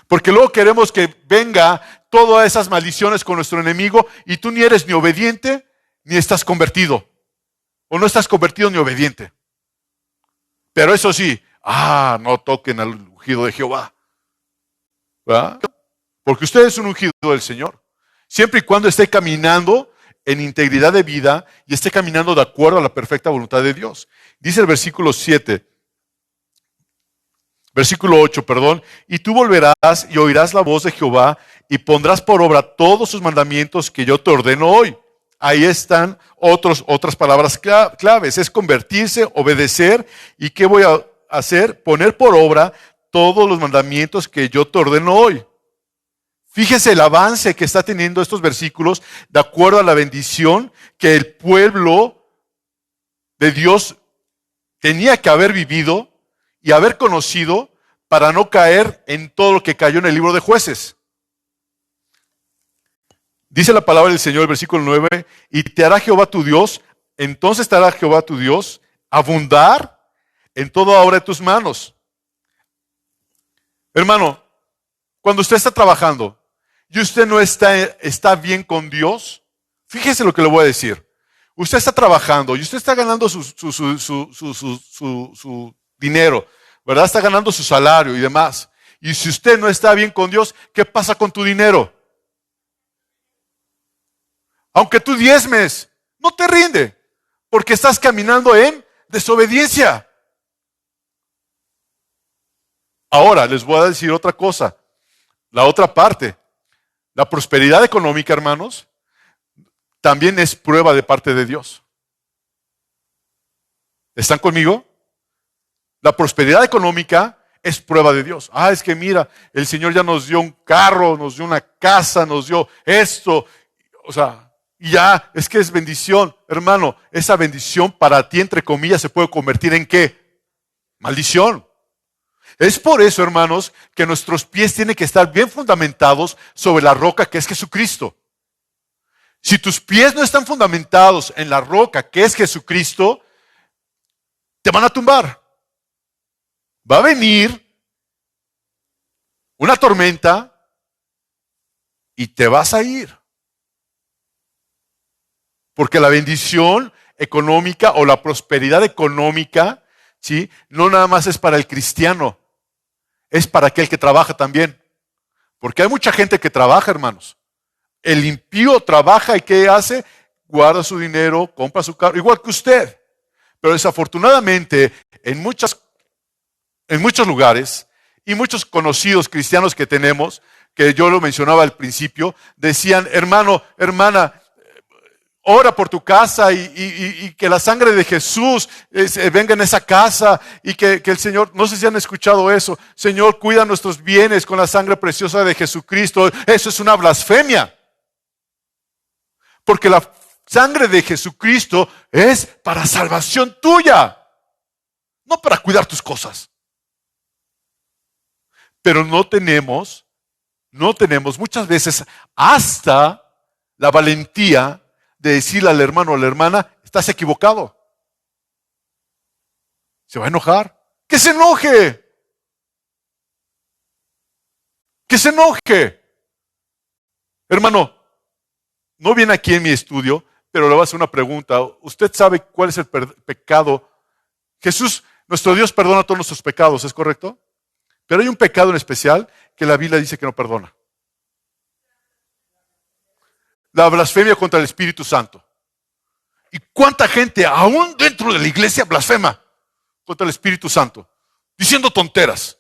Porque luego queremos que venga todas esas maldiciones con nuestro enemigo y tú ni eres ni obediente ni estás convertido. O no estás convertido ni obediente. Pero eso sí, no toquen al ungido de Jehová. ¿Verdad? Porque usted es un ungido del Señor. Siempre y cuando esté caminando en integridad de vida y esté caminando de acuerdo a la perfecta voluntad de Dios. Dice el versículo 8, y tú volverás y oirás la voz de Jehová y pondrás por obra todos sus mandamientos que yo te ordeno hoy. Ahí están otras palabras claves. Es convertirse, obedecer. ¿Y qué voy a hacer? Poner por obra todos los mandamientos que yo te ordeno hoy. Fíjese el avance que está teniendo estos versículos de acuerdo a la bendición que el pueblo de Dios tenía que haber vivido y haber conocido para no caer en todo lo que cayó en el libro de Jueces. Dice la palabra del Señor, el versículo 9, y te hará Jehová tu Dios, entonces te hará Jehová tu Dios abundar en toda obra de tus manos. Hermano, cuando usted está trabajando y usted no está bien con Dios, fíjese lo que le voy a decir. Usted está trabajando y usted está ganando su dinero, ¿verdad? Está ganando su salario y demás. Y si usted no está bien con Dios, ¿qué pasa con tu dinero? Aunque tú diezmes, no te rinde, porque estás caminando en desobediencia. Ahora, les voy a decir otra cosa, la otra parte. La prosperidad económica, hermanos, también es prueba de parte de Dios. ¿Están conmigo? La prosperidad económica es prueba de Dios. Es que mira, el Señor ya nos dio un carro, nos dio una casa, nos dio esto. Y ya, es que es bendición. Hermano, esa bendición para ti, entre comillas, se puede convertir en ¿qué? Maldición. Es por eso, hermanos, que nuestros pies tienen que estar bien fundamentados sobre la roca que es Jesucristo. Si tus pies no están fundamentados en la roca que es Jesucristo, te van a tumbar. Va a venir una tormenta y te vas a ir. Porque la bendición económica o la prosperidad económica, ¿sí?, no nada más es para el cristiano. Es para aquel que trabaja también. Porque hay mucha gente que trabaja, hermanos. El impío trabaja y ¿qué hace? Guarda su dinero, compra su carro, igual que usted. Pero desafortunadamente, en muchos lugares y muchos conocidos cristianos que tenemos, que yo lo mencionaba al principio, decían, hermano, hermana, ora por tu casa y que la sangre de Jesús venga en esa casa y que el Señor, no sé si han escuchado eso, Señor, cuida nuestros bienes con la sangre preciosa de Jesucristo. Eso es una blasfemia. Porque la sangre de Jesucristo es para salvación tuya, no para cuidar tus cosas. Pero no tenemos muchas veces hasta la valentía de decirle al hermano o a la hermana, estás equivocado. Se va a enojar. ¡Que se enoje! ¡Que se enoje! Hermano, no viene aquí en mi estudio, pero le voy a hacer una pregunta. ¿Usted sabe cuál es el pecado? Jesús, nuestro Dios, perdona todos nuestros pecados, ¿es correcto? Pero hay un pecado en especial que la Biblia dice que no perdona. La blasfemia contra el Espíritu Santo. ¿Y cuánta gente, aún dentro de la iglesia, blasfema contra el Espíritu Santo? Diciendo tonteras.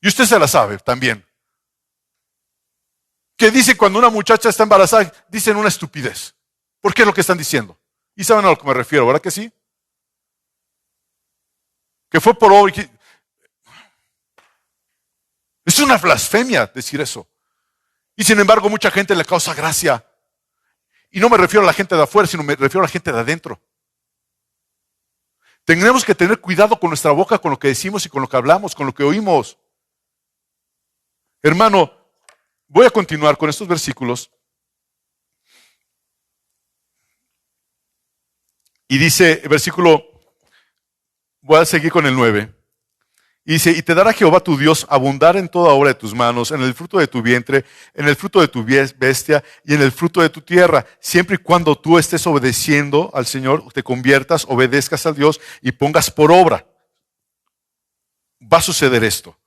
Y usted se la sabe también. Que dice cuando una muchacha está embarazada, dicen una estupidez. ¿Por qué es lo que están diciendo? Y saben a lo que me refiero, ¿verdad que sí? que fue por obra. Es una blasfemia decir eso. Y sin embargo, mucha gente le causa gracia. Y no me refiero a la gente de afuera, sino me refiero a la gente de adentro. Tenemos que tener cuidado con nuestra boca, con lo que decimos y con lo que hablamos, con lo que oímos. Hermano, voy a continuar con estos versículos. Y dice, voy a seguir con el 9. Y dice, y te dará Jehová tu Dios abundar en toda obra de tus manos, en el fruto de tu vientre, en el fruto de tu bestia y en el fruto de tu tierra, siempre y cuando tú estés obedeciendo al Señor, te conviertas, obedezcas a Dios y pongas por obra. Va a suceder esto,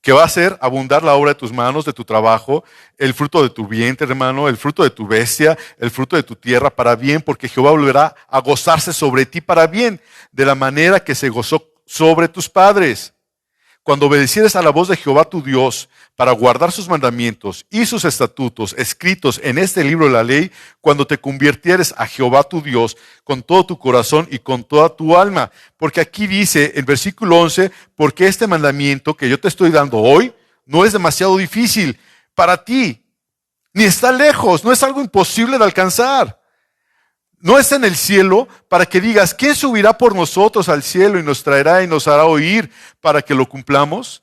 que va a ser abundar la obra de tus manos, de tu trabajo, el fruto de tu vientre, hermano, el fruto de tu bestia, el fruto de tu tierra para bien, porque Jehová volverá a gozarse sobre ti para bien, de la manera que se gozó sobre tus padres. Cuando obedecieres a la voz de Jehová tu Dios para guardar sus mandamientos y sus estatutos escritos en este libro de la ley, cuando te convirtieres a Jehová tu Dios con todo tu corazón y con toda tu alma. Porque aquí dice en versículo 11, porque este mandamiento que yo te estoy dando hoy no es demasiado difícil para ti, ni está lejos, no es algo imposible de alcanzar. No está en el cielo para que digas, ¿quién subirá por nosotros al cielo y nos traerá y nos hará oír para que lo cumplamos?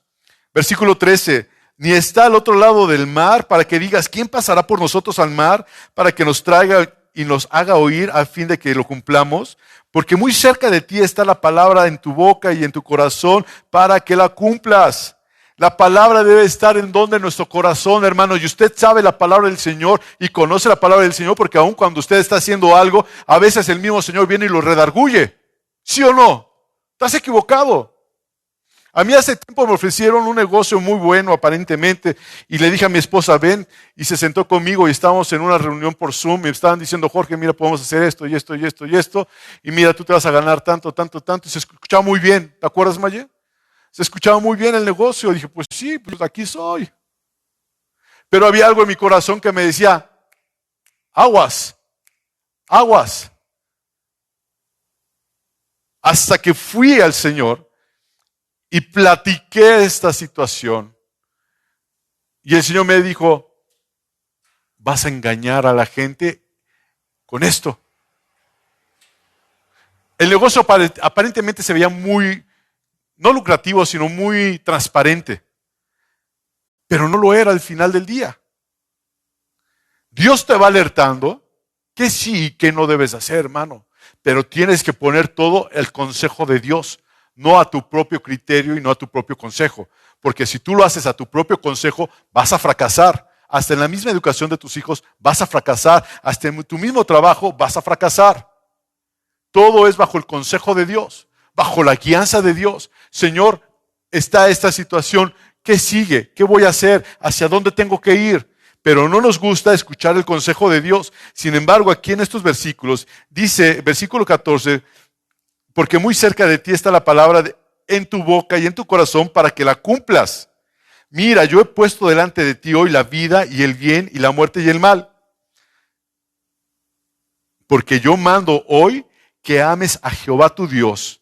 Versículo 13, ni está al otro lado del mar para que digas, ¿quién pasará por nosotros al mar para que nos traiga y nos haga oír a fin de que lo cumplamos? Porque muy cerca de ti está la palabra en tu boca y en tu corazón para que la cumplas. La palabra debe estar en nuestro corazón, hermano. Y usted sabe la palabra del Señor y conoce la palabra del Señor porque aun cuando usted está haciendo algo, a veces el mismo Señor viene y lo redarguye. ¿Sí o no? Estás equivocado. A mí hace tiempo me ofrecieron un negocio muy bueno aparentemente y le dije a mi esposa, ven, y se sentó conmigo y estábamos en una reunión por Zoom y me estaban diciendo, Jorge, mira, podemos hacer esto y esto y esto y esto y mira, tú te vas a ganar tanto, tanto, tanto. Y se escuchaba muy bien. ¿Te acuerdas, Maye? Se escuchaba muy bien el negocio. Dije, pues sí, pues aquí soy. Pero había algo en mi corazón que me decía, aguas, aguas. Hasta que fui al Señor y platiqué esta situación. Y el Señor me dijo, vas a engañar a la gente con esto. El negocio aparentemente se veía muy, no lucrativo, sino muy transparente. Pero no lo era al final del día. Dios te va alertando que sí y que no debes hacer, hermano. Pero tienes que poner todo el consejo de Dios, no a tu propio criterio y no a tu propio consejo. Porque si tú lo haces a tu propio consejo, vas a fracasar. Hasta en la misma educación de tus hijos vas a fracasar. Hasta en tu mismo trabajo vas a fracasar. Todo es bajo el consejo de Dios, bajo la guianza de Dios. Señor, está esta situación. ¿Qué sigue? ¿Qué voy a hacer? ¿Hacia dónde tengo que ir? Pero no nos gusta escuchar el consejo de Dios. Sin embargo, aquí en estos versículos, dice, versículo 14, porque muy cerca de ti está la palabra en tu boca y en tu corazón para que la cumplas. Mira, yo he puesto delante de ti hoy la vida y el bien y la muerte y el mal. Porque yo mando hoy que ames a Jehová tu Dios,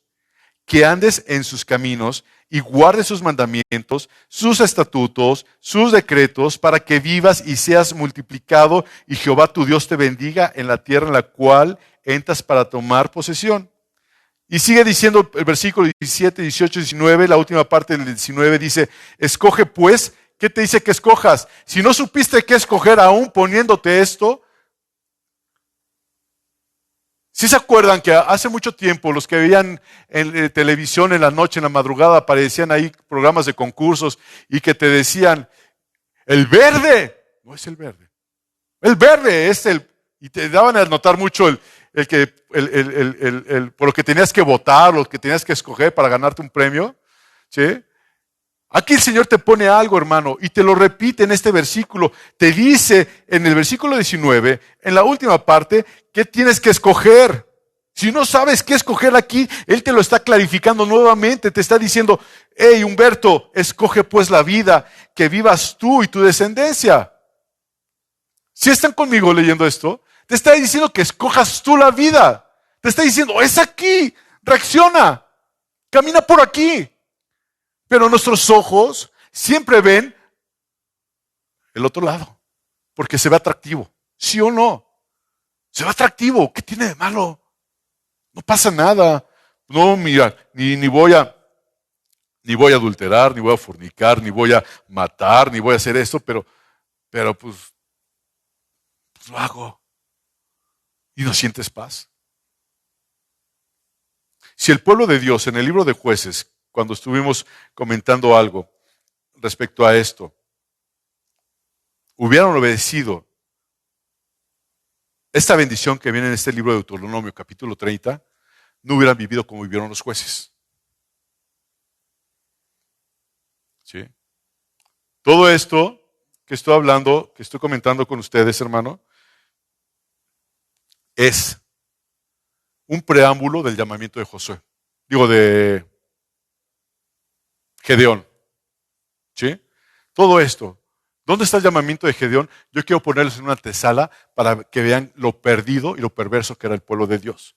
que andes en sus caminos y guardes sus mandamientos, sus estatutos, sus decretos, para que vivas y seas multiplicado y Jehová tu Dios te bendiga en la tierra en la cual entras para tomar posesión. Y sigue diciendo el versículo 17, 18, 19, la última parte del 19 dice, escoge pues, ¿qué te dice que escojas? Si no supiste qué escoger aún poniéndote esto, ¿sí se acuerdan que hace mucho tiempo los que veían en televisión en la noche, en la madrugada, aparecían ahí programas de concursos y que te decían, el verde, no es el verde es el, y te daban a notar mucho por lo que tenías que votar, lo que tenías que escoger para ganarte un premio, ¿sí? Aquí el Señor te pone algo, hermano, y te lo repite en este versículo. Te dice en el versículo 19, en la última parte, ¿qué tienes que escoger? Si no sabes qué escoger aquí, Él te lo está clarificando nuevamente. Te está diciendo, hey, Humberto, escoge pues la vida, que vivas tú y tu descendencia. ¿Sí están conmigo leyendo esto? Te está diciendo que escojas tú la vida. Te está diciendo, es aquí, reacciona. Camina por aquí. Pero nuestros ojos siempre ven el otro lado, porque se ve atractivo. ¿Sí o no? Se ve atractivo. ¿Qué tiene de malo? No pasa nada. No, mira, ni voy a adulterar, ni voy a fornicar, ni voy a matar, ni voy a hacer esto, pero pues lo hago. Y no sientes paz. Si el pueblo de Dios en el libro de Jueces, cuando estuvimos comentando algo respecto a esto, hubieran obedecido esta bendición que viene en este libro de Deuteronomio, capítulo 30, no hubieran vivido como vivieron los jueces. ¿Sí? Todo esto que estoy hablando, que estoy comentando con ustedes, hermano, es un preámbulo del llamamiento de Josué. De Gedeón. ¿Sí? Todo esto. ¿Dónde está el llamamiento de Gedeón? Yo quiero ponerles en una antesala para que vean lo perdido y lo perverso que era el pueblo de Dios.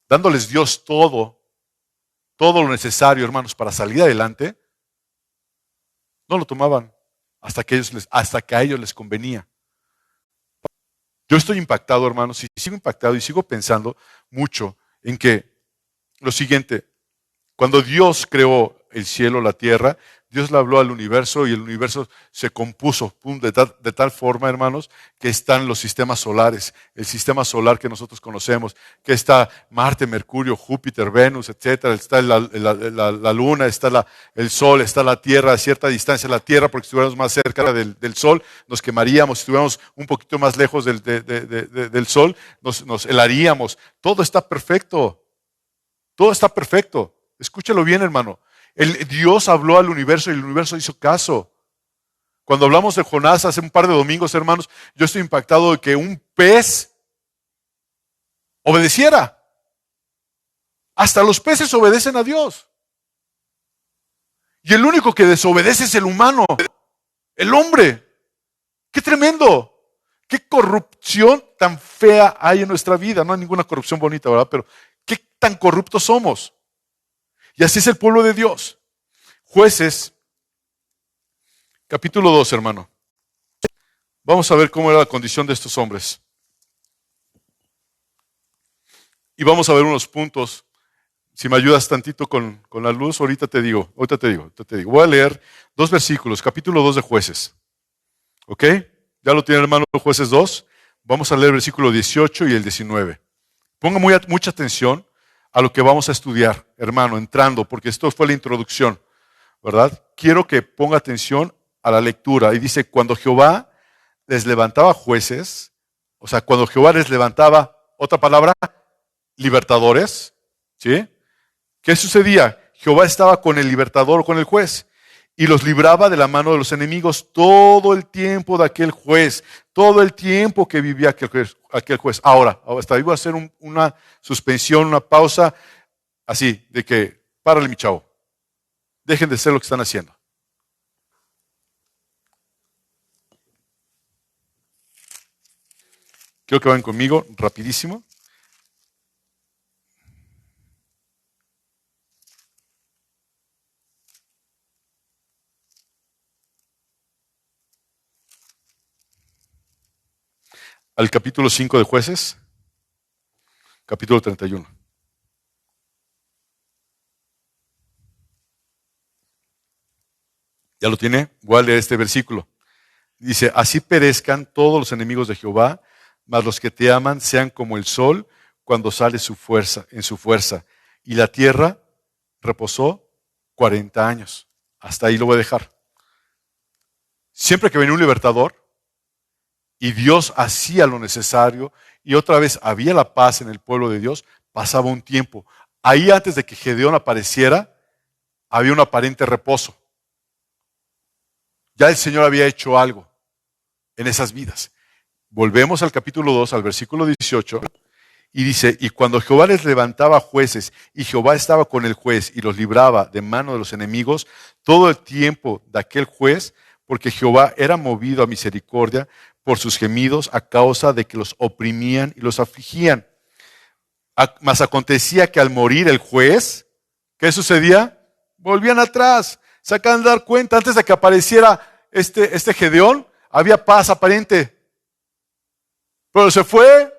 Dándoles Dios todo lo necesario, hermanos, para salir adelante, no lo tomaban hasta que a ellos les convenía. Yo estoy impactado, hermanos, y sigo impactado y sigo pensando mucho en que lo siguiente, cuando Dios creó el cielo, la tierra, Dios le habló al universo y el universo se compuso de tal forma, hermanos, que están los sistemas solares, el sistema solar que nosotros conocemos, que está Marte, Mercurio, Júpiter, Venus, etcétera, está la Luna, está el Sol, está la Tierra, a cierta distancia la Tierra, porque si estuviéramos más cerca del Sol, nos quemaríamos, si estuviéramos un poquito más lejos del Sol, nos helaríamos. Todo está perfecto, todo está perfecto. Escúchalo bien, hermano. Dios habló al universo y el universo hizo caso. Cuando hablamos de Jonás hace un par de domingos, hermanos, yo estoy impactado de que un pez obedeciera. Hasta los peces obedecen a Dios. Y el único que desobedece es el humano, el hombre. ¡Qué tremendo! ¡Qué corrupción tan fea hay en nuestra vida! No hay ninguna corrupción bonita, ¿verdad? Pero ¿qué tan corruptos somos? Y así es el pueblo de Dios. Jueces, capítulo 2, hermano. Vamos a ver cómo era la condición de estos hombres. Y vamos a ver unos puntos. Si me ayudas tantito con la luz, ahorita te digo. Voy a leer 2 versículos, capítulo 2 de Jueces. ¿Ok? ¿Ya lo tiene, hermano, Jueces 2? Vamos a leer el versículo 18 y el 19. Ponga mucha atención a lo que vamos a estudiar, hermano, entrando, porque esto fue la introducción, ¿verdad? Quiero que ponga atención a la lectura. Y dice, cuando Jehová les levantaba jueces, o sea, cuando Jehová les levantaba, otra palabra, libertadores, ¿sí? ¿Qué sucedía? Jehová estaba con el libertador o con el juez y los libraba de la mano de los enemigos todo el tiempo de aquel juez, todo el tiempo que vivía aquel juez. Ahora, hasta ahí voy a hacer una suspensión, una pausa, así, de que, párale mi chavo, dejen de hacer lo que están haciendo. Quiero que vayan conmigo rapidísimo. Al capítulo 5 de Jueces, capítulo 31. ¿Ya lo tiene? Voy a leer este versículo. Dice, así perezcan todos los enemigos de Jehová, mas los que te aman sean como el sol cuando sale en su fuerza. Y la tierra reposó 40 años. Hasta ahí lo voy a dejar. Siempre que venía un libertador y Dios hacía lo necesario y otra vez había la paz en el pueblo de Dios, pasaba un tiempo. Ahí antes de que Gedeón apareciera, había un aparente reposo. Ya el Señor había hecho algo en esas vidas. Volvemos al capítulo 2, al versículo 18, y dice, y cuando Jehová les levantaba jueces, y Jehová estaba con el juez, y los libraba de mano de los enemigos, todo el tiempo de aquel juez, porque Jehová era movido a misericordia por sus gemidos a causa de que los oprimían y los afligían. Mas acontecía que al morir el juez, ¿Qué sucedía? Volvían atrás, se acaban de dar cuenta, antes de que apareciera este Gedeón, había paz aparente. Pero se fue,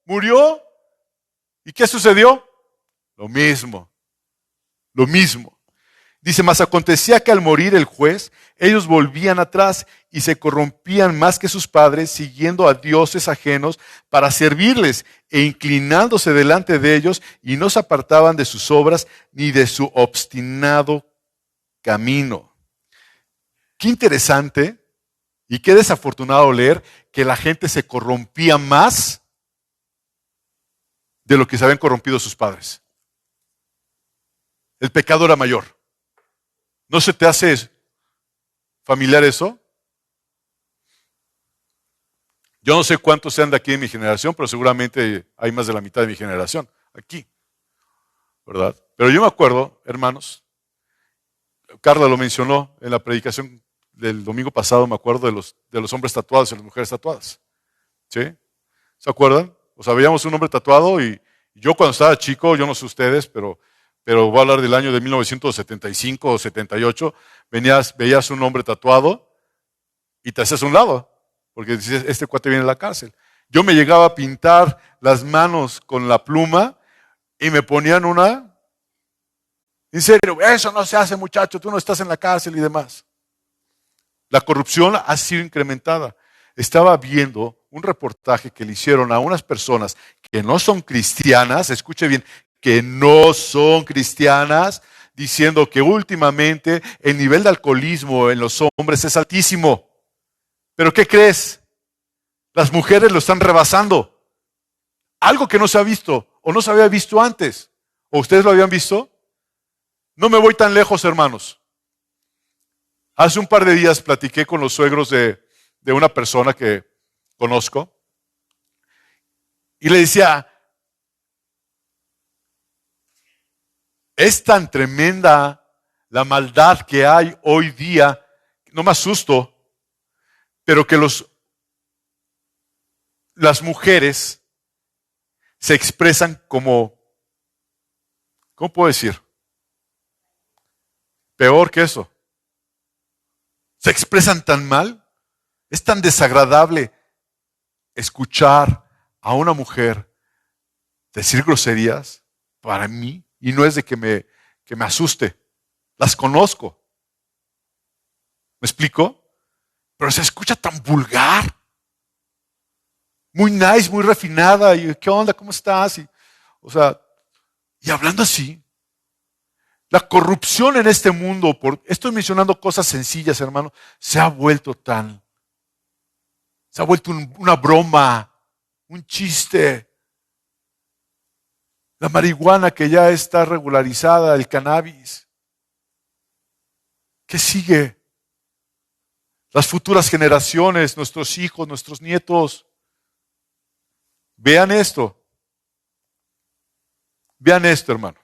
murió, ¿y qué sucedió? Lo mismo, lo mismo. Dice, mas acontecía que al morir el juez, ellos volvían atrás y se corrompían más que sus padres, siguiendo a dioses ajenos para servirles e inclinándose delante de ellos, y no se apartaban de sus obras ni de su obstinado camino. Qué interesante y qué desafortunado leer que la gente se corrompía más de lo que se habían corrompido sus padres. El pecado era mayor. ¿No se te hace familiar eso? Yo no sé cuántos sean de aquí de mi generación, pero seguramente hay más de la mitad de mi generación aquí, ¿verdad? Pero yo me acuerdo, hermanos, Carla lo mencionó en la predicación del domingo pasado, me acuerdo de los hombres tatuados y las mujeres tatuadas. ¿Sí? ¿Se acuerdan? O sea, veíamos un hombre tatuado y yo cuando estaba chico, yo no sé ustedes, pero voy a hablar del año de 1975 o 78, veías un hombre tatuado y te hacías a un lado, porque decías, este cuate viene a la cárcel. Yo me llegaba a pintar las manos con la pluma y me ponían una, en serio, eso no se hace, muchacho, tú no estás en la cárcel y demás. La corrupción ha sido incrementada. Estaba viendo un reportaje que le hicieron a unas personas que no son cristianas, escuche bien, que no son cristianas, diciendo que últimamente el nivel de alcoholismo en los hombres es altísimo. ¿Pero qué crees? Las mujeres lo están rebasando. Algo que no se ha visto o no se había visto antes. ¿O ustedes lo habían visto? No me voy tan lejos, hermanos. Hace un par de días platiqué con los suegros de una persona que conozco y le decía, es tan tremenda la maldad que hay hoy día, no me asusto, pero que las mujeres se expresan como, ¿cómo puedo decir? Peor que eso. Se expresan tan mal, es tan desagradable escuchar a una mujer decir groserías para mí, y no es de que me asuste, las conozco. ¿Me explico? Pero se escucha tan vulgar, muy nice, muy refinada, y ¿qué onda? ¿Cómo estás? Y hablando así. La corrupción en este mundo, estoy mencionando cosas sencillas, hermano, se ha vuelto una broma, un chiste. La marihuana que ya está regularizada, el cannabis. ¿Qué sigue? Las futuras generaciones, nuestros hijos, nuestros nietos. Vean esto. Vean esto, hermano.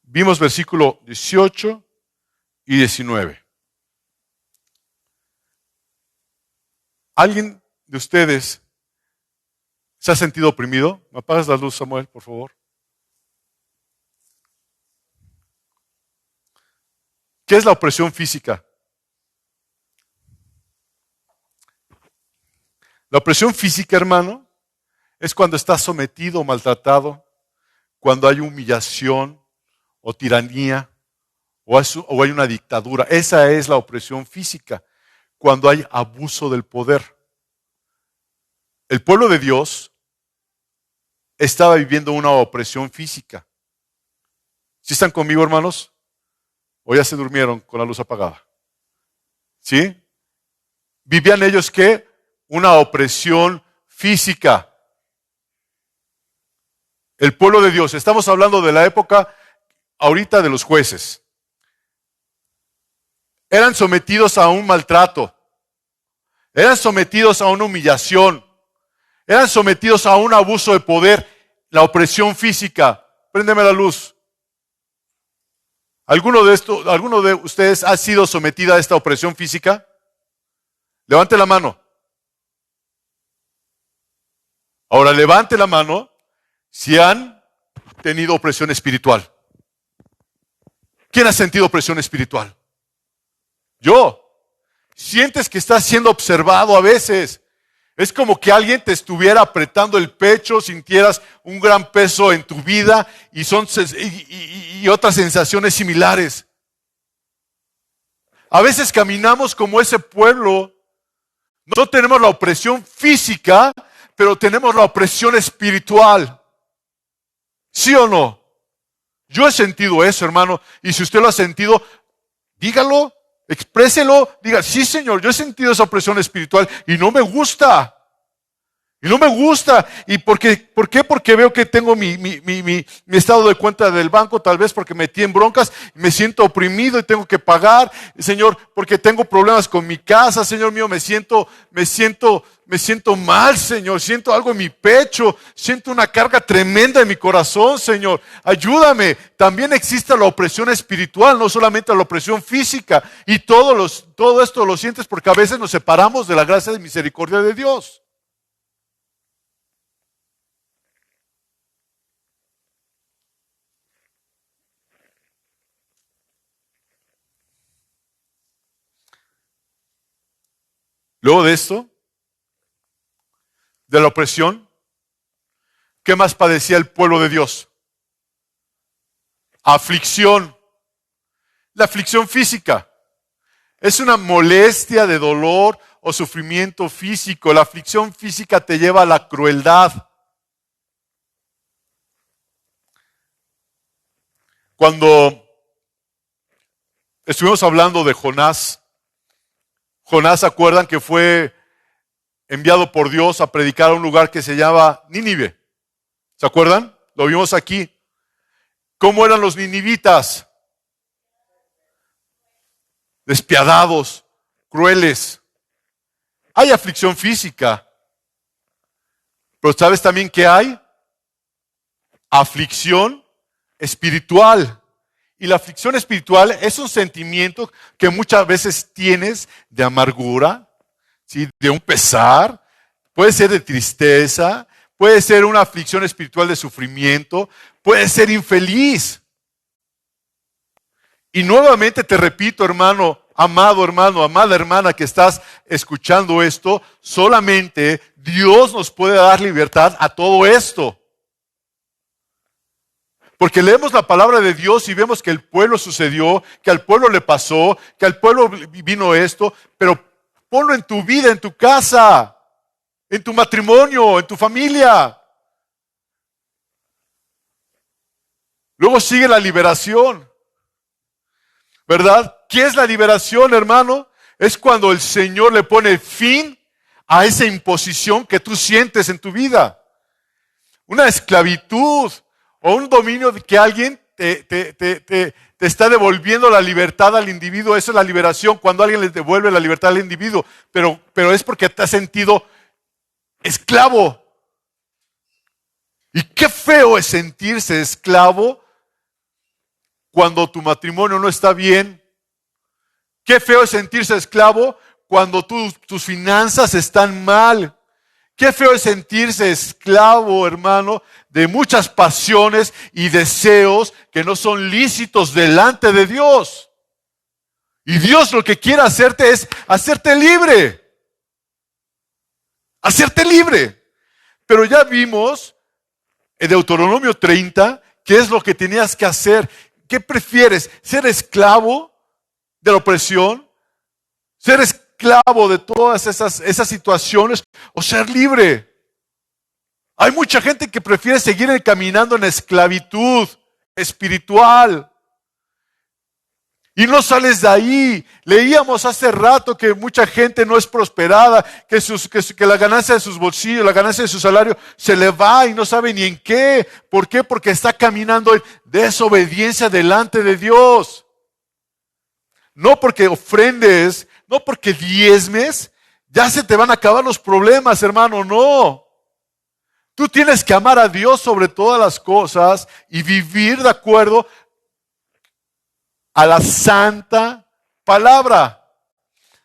Vimos versículo 18 y 19. ¿Alguien de ustedes se ha sentido oprimido? ¿Me apagas la luz, Samuel, por favor? ¿Qué es la opresión física? La opresión física, hermano, es cuando estás sometido o maltratado, cuando hay humillación o tiranía o hay una dictadura. Esa es la opresión física, cuando hay abuso del poder. El pueblo de Dios estaba viviendo una opresión física. ¿Sí están conmigo, hermanos? ¿O ya se durmieron con la luz apagada? ¿Sí? ¿Vivían ellos qué? Una opresión física. El pueblo de Dios, estamos hablando de la época ahorita de los jueces. Eran sometidos a un maltrato. Eran sometidos a una humillación. Eran sometidos a un abuso de poder, la opresión física. Préndeme la luz. ¿Alguno de ustedes ha sido sometido a esta opresión física? Levante la mano. Ahora levante la mano si han tenido opresión espiritual. ¿Quién ha sentido opresión espiritual? Yo. Sientes que estás siendo observado a veces. Es como que alguien te estuviera apretando el pecho, sintieras un gran peso en tu vida y otras sensaciones similares. A veces caminamos como ese pueblo. No tenemos la opresión física, pero tenemos la opresión espiritual. ¿Sí o no? Yo he sentido eso, hermano. Y si usted lo ha sentido, dígalo, expréselo. Diga, sí, Señor, yo he sentido esa opresión espiritual y no me gusta. Y no me gusta. ¿Y por qué? Porque veo que tengo mi estado de cuenta del banco, tal vez porque metí en broncas, me siento oprimido y tengo que pagar. Señor, porque tengo problemas con mi casa, Señor mío, me siento mal, Señor. Siento algo en mi pecho, siento una carga tremenda en mi corazón, Señor. Ayúdame. También existe la opresión espiritual, no solamente la opresión física. Y todo esto lo sientes porque a veces nos separamos de la gracia y misericordia de Dios. Luego de esto, de la opresión, ¿qué más padecía el pueblo de Dios? Aflicción. La aflicción física es una molestia de dolor o sufrimiento físico. La aflicción física te lleva a la crueldad. Cuando estuvimos hablando de Jonás, ¿se acuerdan que fue enviado por Dios a predicar a un lugar que se llama Nínive? ¿Se acuerdan? Lo vimos aquí. ¿Cómo eran los ninivitas? Despiadados, crueles. Hay aflicción física. Pero ¿sabes también qué hay? Aflicción espiritual. Y la aflicción espiritual es un sentimiento que muchas veces tienes de amargura, ¿sí? De un pesar, puede ser de tristeza, puede ser una aflicción espiritual de sufrimiento, puede ser infeliz. Y nuevamente te repito, hermano, amada hermana que estás escuchando esto, solamente Dios nos puede dar libertad a todo esto. Porque leemos la palabra de Dios y vemos que el pueblo sucedió, que al pueblo le pasó, que al pueblo vino esto, pero ponlo en tu vida, en tu casa, en tu matrimonio, en tu familia. Luego sigue la liberación, ¿verdad? ¿Qué es la liberación, hermano? Es cuando el Señor le pone fin a esa imposición que tú sientes en tu vida. Una esclavitud o un dominio de que alguien te está devolviendo la libertad al individuo. Esa es la liberación, cuando alguien le devuelve la libertad al individuo. Pero es porque te has sentido esclavo. Y qué feo es sentirse esclavo cuando tu matrimonio no está bien. Qué feo es sentirse esclavo cuando tus finanzas están mal. Qué feo es sentirse esclavo, hermano, de muchas pasiones y deseos que no son lícitos delante de Dios. Y Dios lo que quiere hacerte es hacerte libre. Hacerte libre. Pero ya vimos en Deuteronomio 30 qué es lo que tenías que hacer. ¿Qué prefieres? ¿Ser esclavo de la opresión? ¿Ser esclavo de todas esas situaciones o ser libre? Hay mucha gente que prefiere seguir caminando en esclavitud espiritual y no sales de ahí. Leíamos hace rato que mucha gente no es prosperada, que la ganancia de sus bolsillos, la ganancia de su salario se le va y no sabe ni en qué. ¿Por qué? Porque está caminando en desobediencia delante de Dios. No porque ofrendes, no porque diezmes, ya se te van a acabar los problemas, hermano, no. Tú tienes que amar a Dios sobre todas las cosas y vivir de acuerdo a la santa palabra.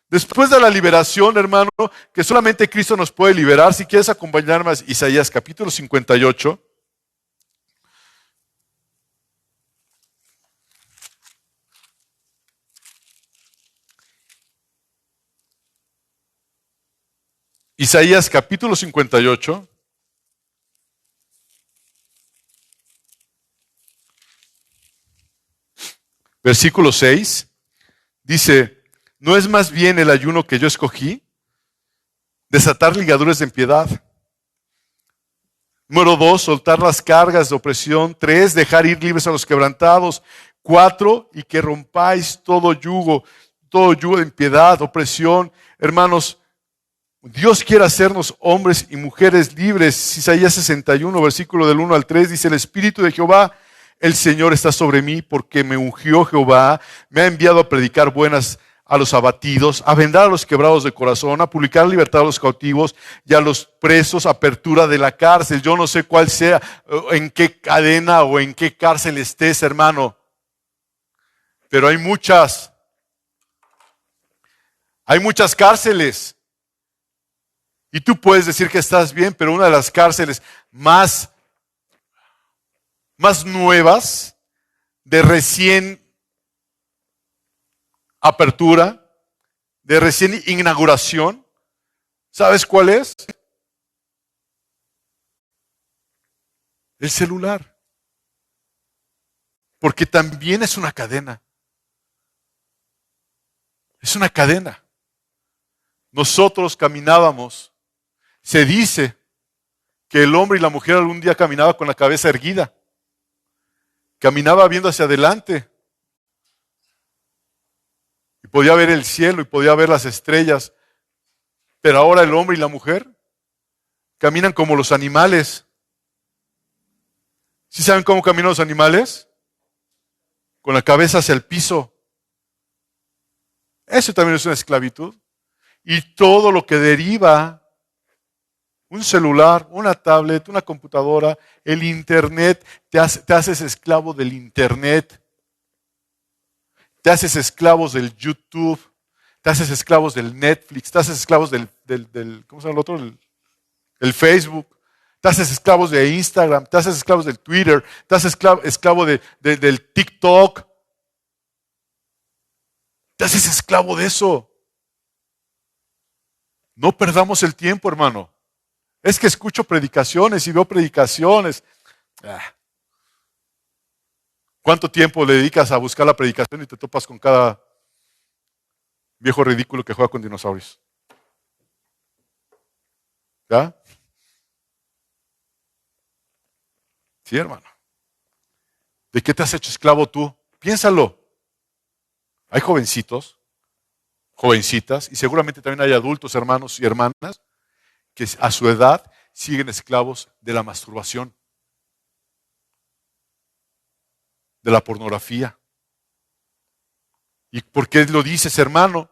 Después de la liberación, hermano, que solamente Cristo nos puede liberar, si quieres acompañarme a Isaías capítulo 58. Isaías capítulo 58. Versículo 6. Dice, ¿no es más bien el ayuno que yo escogí? Desatar ligaduras de impiedad. Número 2, soltar las cargas de opresión. 3, dejar ir libres a los quebrantados. 4, y que rompáis todo yugo de impiedad, opresión. Hermanos, Dios quiere hacernos hombres y mujeres libres. Isaías 61, versículo del 1 al 3, dice, el Espíritu de Jehová, el Señor está sobre mí, porque me ungió Jehová, me ha enviado a predicar buenas a los abatidos, a vendar a los quebrados de corazón, a publicar libertad a los cautivos y a los presos, apertura de la cárcel. Yo no sé cuál sea, en qué cadena o en qué cárcel estés, hermano, pero hay muchas cárceles. Y tú puedes decir que estás bien, pero una de las cárceles más nuevas, de recién apertura, de recién inauguración, ¿sabes cuál es? El celular. Porque también es una cadena. Es una cadena. Nosotros caminábamos. Se dice que el hombre y la mujer algún día caminaba con la cabeza erguida. Caminaba viendo hacia adelante. Y podía ver el cielo y podía ver las estrellas. Pero ahora el hombre y la mujer caminan como los animales. ¿Sí saben cómo caminan los animales? Con la cabeza hacia el piso. Eso también es una esclavitud. Y todo lo que deriva, un celular, una tablet, una computadora, el internet, te haces esclavo del internet. Te haces esclavos del YouTube, te haces esclavos del Netflix, te haces esclavos del ¿cómo se llama el otro? El Facebook, te haces esclavos de Instagram, te haces esclavos del Twitter, te haces esclavo del TikTok. Te haces esclavo de eso. No perdamos el tiempo, hermano. Es que escucho predicaciones y veo predicaciones. ¿Cuánto tiempo le dedicas a buscar la predicación y te topas con cada viejo ridículo que juega con dinosaurios? ¿Ya? Sí, hermano. ¿De qué te has hecho esclavo tú? Piénsalo. Hay jovencitos, jovencitas, y seguramente también hay adultos, hermanos y hermanas, que a su edad siguen esclavos de la masturbación, de la pornografía. ¿Y por qué lo dices, hermano?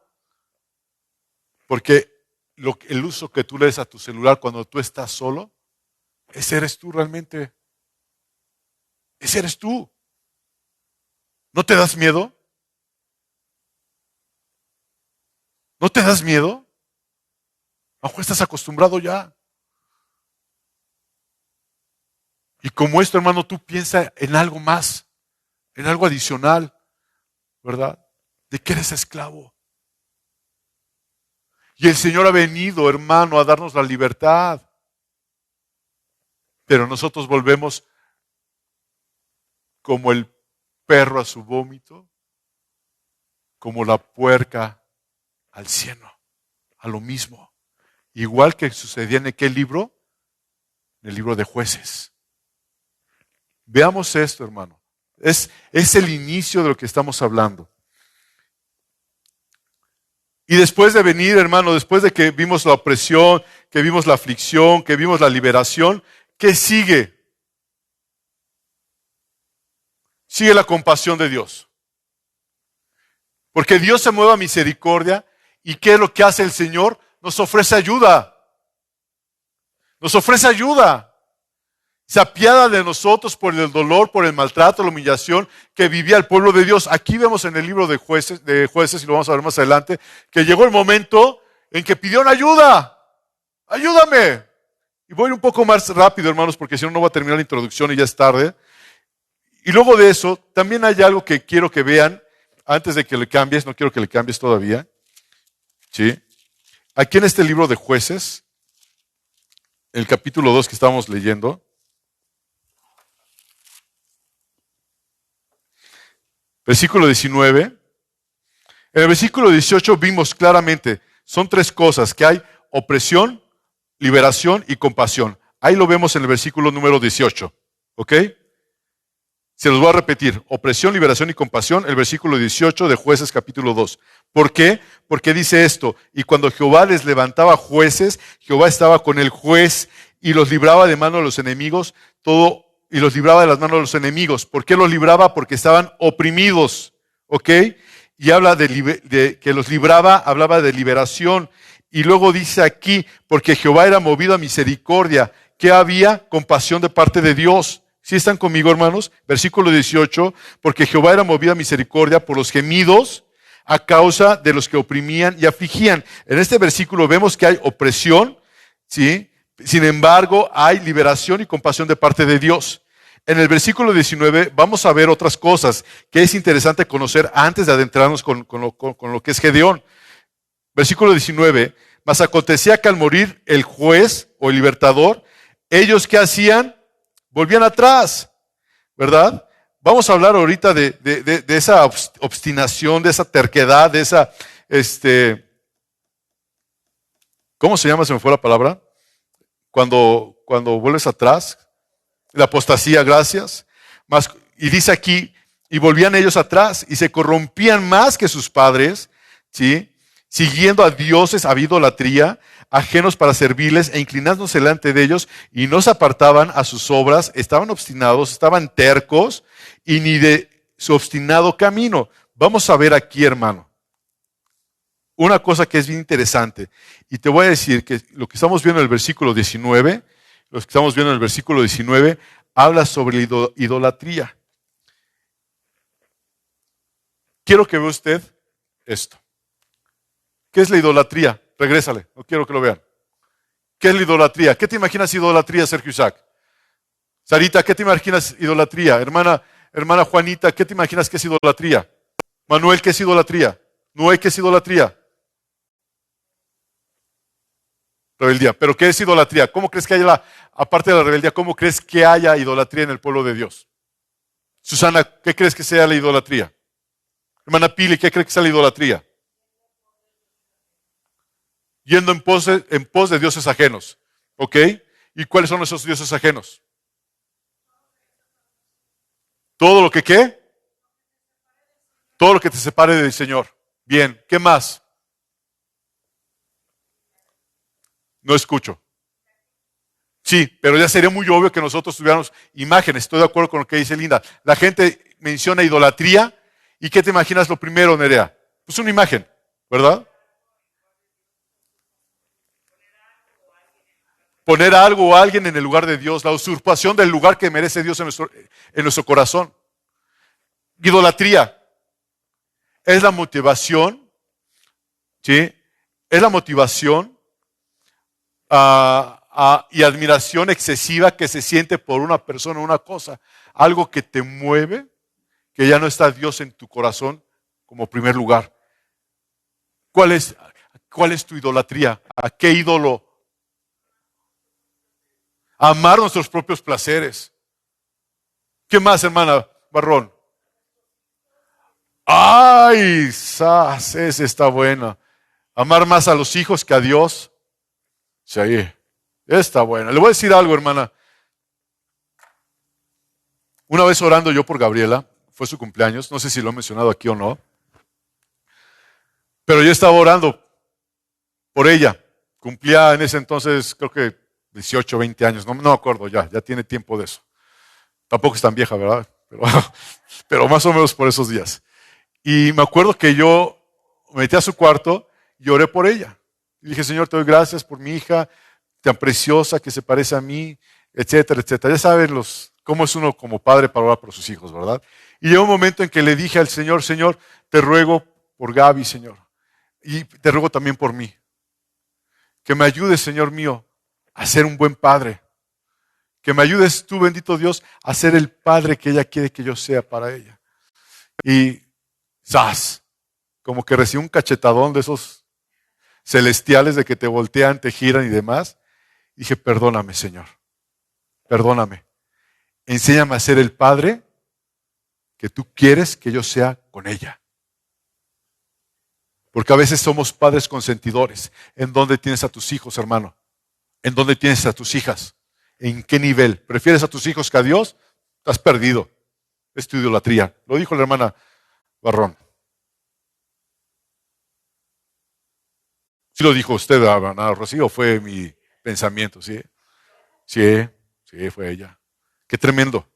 Porque el uso que tú le des a tu celular cuando tú estás solo, ese eres tú realmente. Ese eres tú. ¿No te das miedo? ¿No te das miedo? A lo mejor estás acostumbrado ya. Y como esto, hermano, tú piensas en algo más, en algo adicional, ¿verdad? De que eres esclavo. Y el Señor ha venido, hermano, a darnos la libertad. Pero nosotros volvemos como el perro a su vómito, como la puerca al cieno, a lo mismo. Igual que sucedía en aquel libro, en el libro de Jueces. Veamos esto, hermano. Es el inicio de lo que estamos hablando. Y después de venir, hermano, después de que vimos la opresión, que vimos la aflicción, que vimos la liberación, ¿qué sigue? Sigue la compasión de Dios. Porque Dios se mueve a misericordia. ¿Y qué es lo que hace el Señor? Nos ofrece ayuda. Nos ofrece ayuda. Se apiada de nosotros por el dolor, por el maltrato, la humillación que vivía el pueblo de Dios. Aquí vemos en el libro de jueces, y lo vamos a ver más adelante, que llegó el momento en que pidieron ayuda. Ayúdame. Y voy un poco más rápido, hermanos, porque si no, no voy a terminar la introducción y ya es tarde. Y luego de eso, también hay algo que quiero que vean, antes de que le cambies, no quiero que le cambies todavía. ¿Sí? Aquí en este libro de Jueces, el capítulo 2 que estábamos leyendo. Versículo 19. En el versículo 18 vimos claramente, son tres cosas, que hay opresión, liberación y compasión. Ahí lo vemos en el versículo número 18. ¿Ok? Se los voy a repetir. Opresión, liberación y compasión, el versículo 18 de Jueces capítulo 2. ¿Por qué? Porque dice esto, y cuando Jehová les levantaba jueces, Jehová estaba con el juez y los libraba de mano de los enemigos, y los libraba de las manos de los enemigos. ¿Por qué los libraba? Porque estaban oprimidos. ¿Ok? Y habla de que los libraba, hablaba de liberación. Y luego dice aquí, porque Jehová era movido a misericordia, que había compasión de parte de Dios. ¿Sí están conmigo, hermanos? Versículo 18, porque Jehová era movido a misericordia por los gemidos a causa de los que oprimían y afligían. En este versículo vemos que hay opresión, ¿sí? Sin embargo, hay liberación y compasión de parte de Dios. En el versículo 19 vamos a ver otras cosas que es interesante conocer antes de adentrarnos con lo que es Gedeón. Versículo 19, mas acontecía que al morir el juez o el libertador, ellos ¿qué hacían? Volvían atrás, ¿verdad? Vamos a hablar ahorita de esa obstinación, de esa terquedad, de esa, ¿cómo se llama? Se me fue la palabra. Cuando vuelves atrás, la apostasía, gracias. Y dice aquí, y volvían ellos atrás y se corrompían más que sus padres, ¿sí? Siguiendo a dioses, a idolatría, ajenos para servirles e inclinándose delante de ellos, y no se apartaban a sus obras, estaban obstinados, estaban tercos, y ni de su obstinado camino. Vamos a ver aquí, hermano, una cosa que es bien interesante, y te voy a decir que lo que estamos viendo en el versículo 19, habla sobre la idolatría. Quiero que vea usted esto. ¿Qué es la idolatría? Regrésale, no quiero que lo vean. ¿Qué es la idolatría? ¿Qué te imaginas idolatría, Sergio Isaac? Sarita, ¿qué te imaginas idolatría? Hermana Juanita, ¿qué te imaginas que es idolatría? Manuel, ¿qué es idolatría? Noé, ¿qué es idolatría? Rebeldía. ¿Pero qué es idolatría? ¿Cómo crees que haya, aparte de la rebeldía, cómo crees que haya idolatría en el pueblo de Dios? Susana, ¿qué crees que sea la idolatría? Hermana Pili, ¿qué crees que sea la idolatría? Yendo en pos de dioses ajenos. ¿Ok? ¿Y cuáles son esos dioses ajenos? Todo lo que ¿qué? Todo lo que te separe del Señor. Bien, ¿qué más? No escucho. Sí, pero ya sería muy obvio que nosotros tuviéramos imágenes. Estoy de acuerdo con lo que dice Linda. La gente menciona idolatría. ¿Y qué te imaginas lo primero, Nerea? Pues una imagen, ¿verdad? Poner algo o alguien en el lugar de Dios, la usurpación del lugar que merece Dios en nuestro corazón. Idolatría es la motivación, ¿sí? Es la motivación y admiración excesiva que se siente por una persona o una cosa. Algo que te mueve, que ya no está Dios en tu corazón como primer lugar. ¿Cuál es tu idolatría? ¿A qué ídolo? Amar nuestros propios placeres. ¿Qué más, hermana Barrón? ¡Ay! Esa está buena. Amar más a los hijos que a Dios. Sí, está buena. Le voy a decir algo, hermana. Una vez orando yo por Gabriela, fue su cumpleaños, no sé si lo he mencionado aquí o no, pero yo estaba orando por ella. Cumplía en ese entonces, creo que 18, 20 años, no me acuerdo ya tiene tiempo de eso. Tampoco es tan vieja, ¿verdad? Pero más o menos por esos días. Y me acuerdo que yo me metí a su cuarto y oré por ella. Y dije, Señor, te doy gracias por mi hija tan preciosa que se parece a mí, etcétera, etcétera. Ya saben cómo es uno como padre para orar por sus hijos, ¿verdad? Y llegó un momento en que le dije al Señor, Señor, te ruego por Gaby, Señor. Y te ruego también por mí. Que me ayudes, Señor mío, a ser un buen padre. Que me ayudes tú, bendito Dios, a ser el padre que ella quiere que yo sea para ella. Y ¡zas! Como que recibí un cachetadón de esos celestiales de que te voltean, te giran y demás. Dije, perdóname, Señor, perdóname. Enséñame a ser el padre que tú quieres que yo sea con ella. Porque a veces somos padres consentidores. ¿En dónde tienes a tus hijos, hermano? ¿En dónde tienes a tus hijas? ¿En qué nivel? ¿Prefieres a tus hijos que a Dios? Estás perdido. Es tu idolatría. Lo dijo la hermana Barrón. Sí lo dijo usted, hermana Rocío, fue mi pensamiento, ¿sí? Sí, sí, fue ella. Qué tremendo.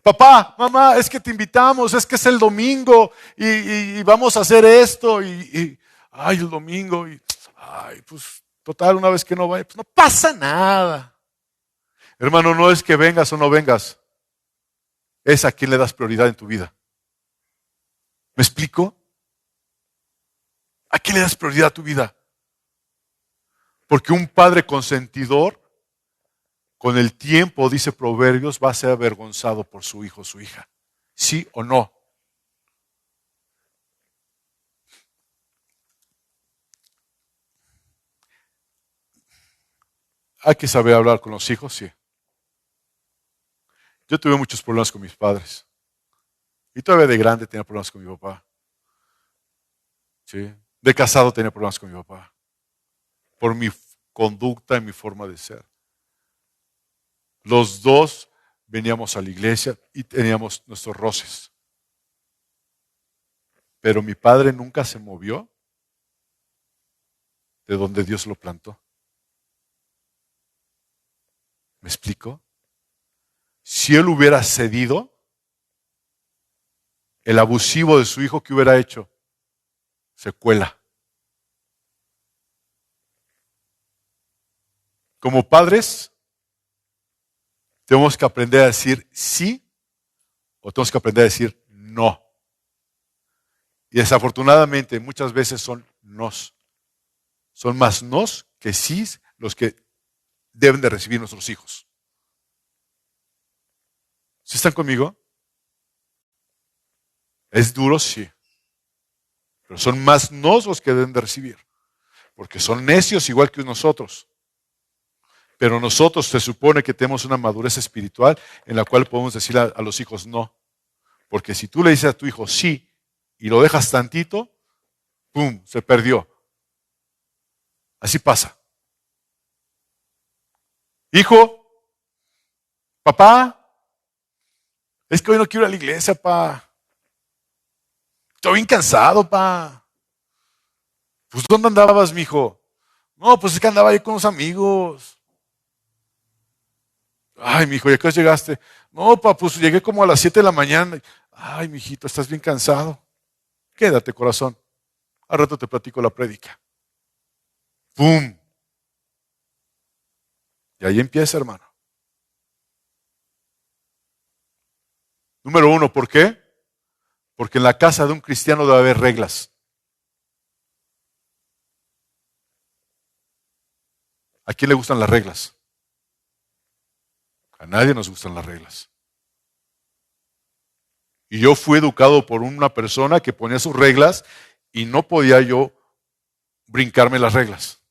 Papá, mamá, es que te invitamos, es que es el domingo y vamos a hacer esto ay, el domingo ay, pues total, una vez que no vaya, pues no pasa nada. Hermano, no es que vengas o no vengas, es a quién le das prioridad en tu vida. ¿Me explico? ¿A quién le das prioridad a tu vida? Porque un padre consentidor, con el tiempo, dice Proverbios, va a ser avergonzado por su hijo o su hija. ¿Sí o no? Hay que saber hablar con los hijos, sí. Yo tuve muchos problemas con mis padres. Y todavía de grande tenía problemas con mi papá. ¿Sí? De casado tenía problemas con mi papá. Por mi conducta y mi forma de ser. Los dos veníamos a la iglesia y teníamos nuestros roces. Pero mi padre nunca se movió de donde Dios lo plantó. ¿Me explico? Si él hubiera cedido, el abusivo de su hijo, ¿qué hubiera hecho? Secuela. Como padres, tenemos que aprender a decir sí o tenemos que aprender a decir no. Y desafortunadamente muchas veces son nos. Son más nos que sí los que deben de recibir nuestros hijos. ¿Sí están conmigo? Es duro, sí. Pero son más nos los que deben de recibir. Porque son necios igual que nosotros. Pero nosotros se supone que tenemos una madurez espiritual en la cual podemos decir a los hijos no. Porque si tú le dices a tu hijo sí y lo dejas tantito, ¡pum!, se perdió. Así pasa. Hijo, papá, es que hoy no quiero ir a la iglesia, pa. Estoy bien cansado, pa. Pues ¿dónde andabas, mijo? No, pues es que andaba ahí con unos amigos. Ay, mijo, ¿y a qué hora llegaste? No, pa, pues llegué como a las 7 de la mañana. Ay, mijito, estás bien cansado. Quédate, corazón. Al rato te platico la prédica. ¡Pum! Y ahí empieza, hermano. Número 1, ¿por qué? Porque en la casa de un cristiano debe haber reglas. ¿A quién le gustan las reglas? A nadie nos gustan las reglas. Y yo fui educado por una persona que ponía sus reglas y no podía yo brincarme las reglas.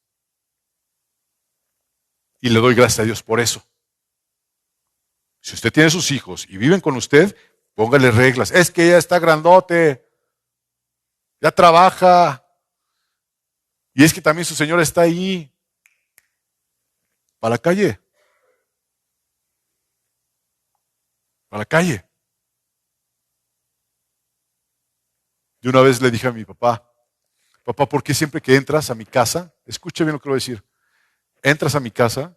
Y le doy gracias a Dios por eso. Si usted tiene sus hijos y viven con usted, póngale reglas. Es que ya está grandote, ya trabaja. Y es que también su señora está ahí. Para la calle. Para la calle. Y una vez le dije a mi papá, papá, ¿por qué siempre que entras a mi casa, escuche bien lo que voy a decir, entras a mi casa,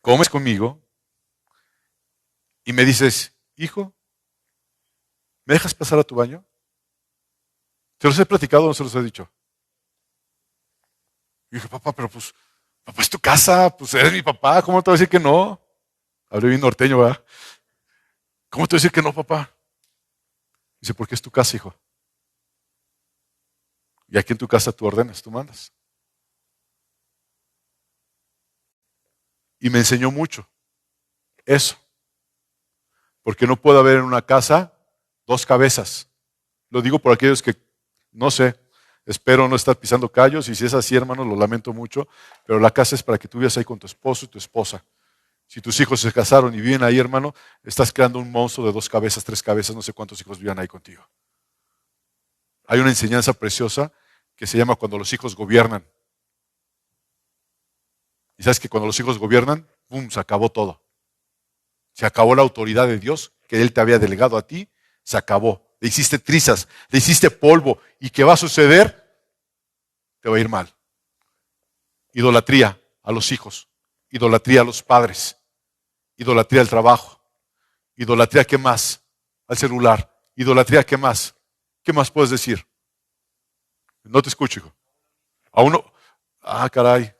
comes conmigo y me dices, hijo, ¿me dejas pasar a tu baño? ¿Te los he platicado o no se los he dicho? Y dije, papá, pero pues, papá, es tu casa, pues eres mi papá, ¿cómo te voy a decir que no? Hablé bien norteño, ¿verdad? ¿Cómo te voy a decir que no, papá? Dice, porque es tu casa, hijo. Y aquí en tu casa tú ordenas, tú mandas. Y me enseñó mucho eso. Porque no puede haber en una casa dos cabezas. Lo digo por aquellos que, no sé, Espero no estar pisando callos, y si es así, hermano, lo lamento mucho, pero la casa es para que tú vivas ahí con tu esposo y tu esposa. Si tus hijos se casaron y viven ahí, hermano, estás creando un monstruo de 2 cabezas, 3 cabezas, no sé cuántos hijos vivan ahí contigo. Hay una enseñanza preciosa que se llama cuando los hijos gobiernan. Y sabes que cuando los hijos gobiernan, ¡pum!, se acabó todo. Se acabó la autoridad de Dios que Él te había delegado a ti, se acabó. Le hiciste trizas, le hiciste polvo. ¿Y qué va a suceder? Te va a ir mal. Idolatría a los hijos, idolatría a los padres, idolatría al trabajo, idolatría, ¿qué más? Al celular, idolatría, ¿qué más? ¿Qué más puedes decir? No te escucho, hijo. A uno, caray,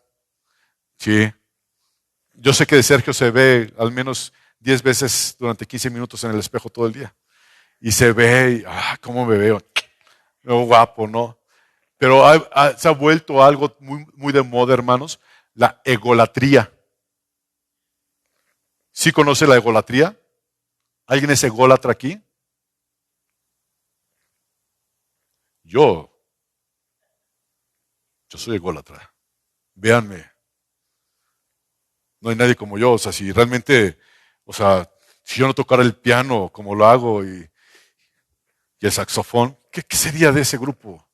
sí. Yo sé que de Sergio se ve al menos 10 veces durante 15 minutos en el espejo todo el día. Y se ve, cómo me veo. Me veo guapo, ¿no? Pero se ha vuelto algo muy, muy de moda, hermanos, la egolatría. ¿Sí conoce la egolatría? ¿Alguien es ególatra aquí? Yo soy ególatra. Véanme. No hay nadie como yo. O sea, si realmente, si yo no tocara el piano como lo hago y el saxofón, ¿qué sería de ese grupo?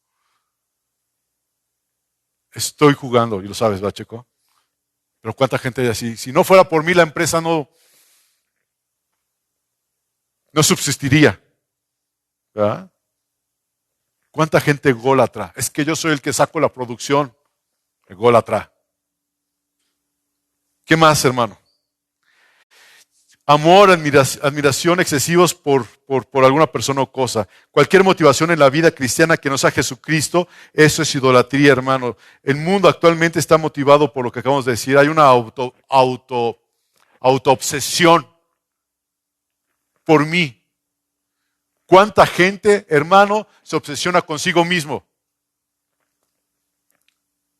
Estoy jugando, y lo sabes, ¿verdad, Checo? Pero ¿cuánta gente hay así? Si no fuera por mí, la empresa no subsistiría. ¿Verdad? ¿Cuánta gente ególatra? Es que yo soy el que saco la producción. Ególatra. ¿Qué más, hermano? Amor, admiración excesivos por alguna persona o cosa. Cualquier motivación en la vida cristiana que no sea Jesucristo, eso es idolatría, hermano. El mundo actualmente está motivado por lo que acabamos de decir. Hay una autoobsesión por mí. ¿Cuánta gente, hermano, se obsesiona consigo mismo?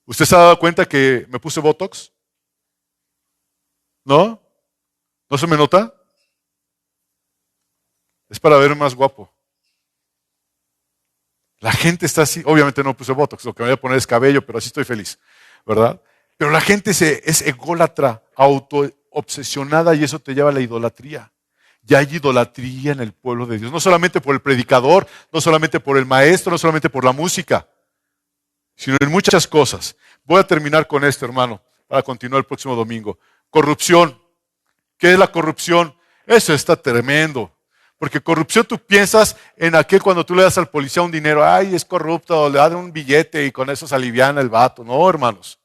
¿Usted se ha dado cuenta que me puse Botox? ¿No? ¿No se me nota? Es para verme más guapo. La gente está así, obviamente no puse Botox, lo que me voy a poner es cabello, pero así estoy feliz, ¿verdad? Pero la gente es ególatra, autoobsesionada, y eso te lleva a la idolatría. Ya hay idolatría en el pueblo de Dios, no solamente por el predicador, no solamente por el maestro, no solamente por la música, sino en muchas cosas. Voy a terminar con esto, hermano, para continuar el próximo domingo. Corrupción. ¿Qué es la corrupción? Eso está tremendo. Porque corrupción, tú piensas en aquel cuando tú le das al policía un dinero, ay, es corrupto, le dan un billete y con eso se aliviana el vato. No, hermanos.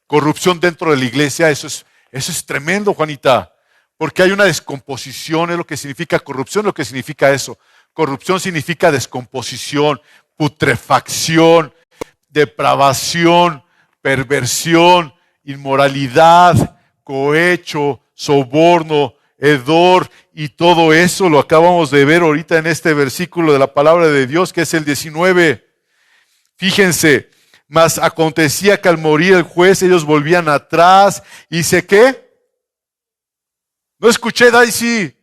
Corrupción dentro de la iglesia, eso es tremendo, Juanita. Porque hay una descomposición, es lo que significa corrupción, lo que significa eso. Corrupción significa descomposición, putrefacción, depravación, perversión, inmoralidad, cohecho, soborno, hedor, y todo eso lo acabamos de ver ahorita en este versículo de la palabra de Dios, que es el 19. Fíjense, mas acontecía que al morir el juez ellos volvían atrás y sé qué. No escuché, Daisy.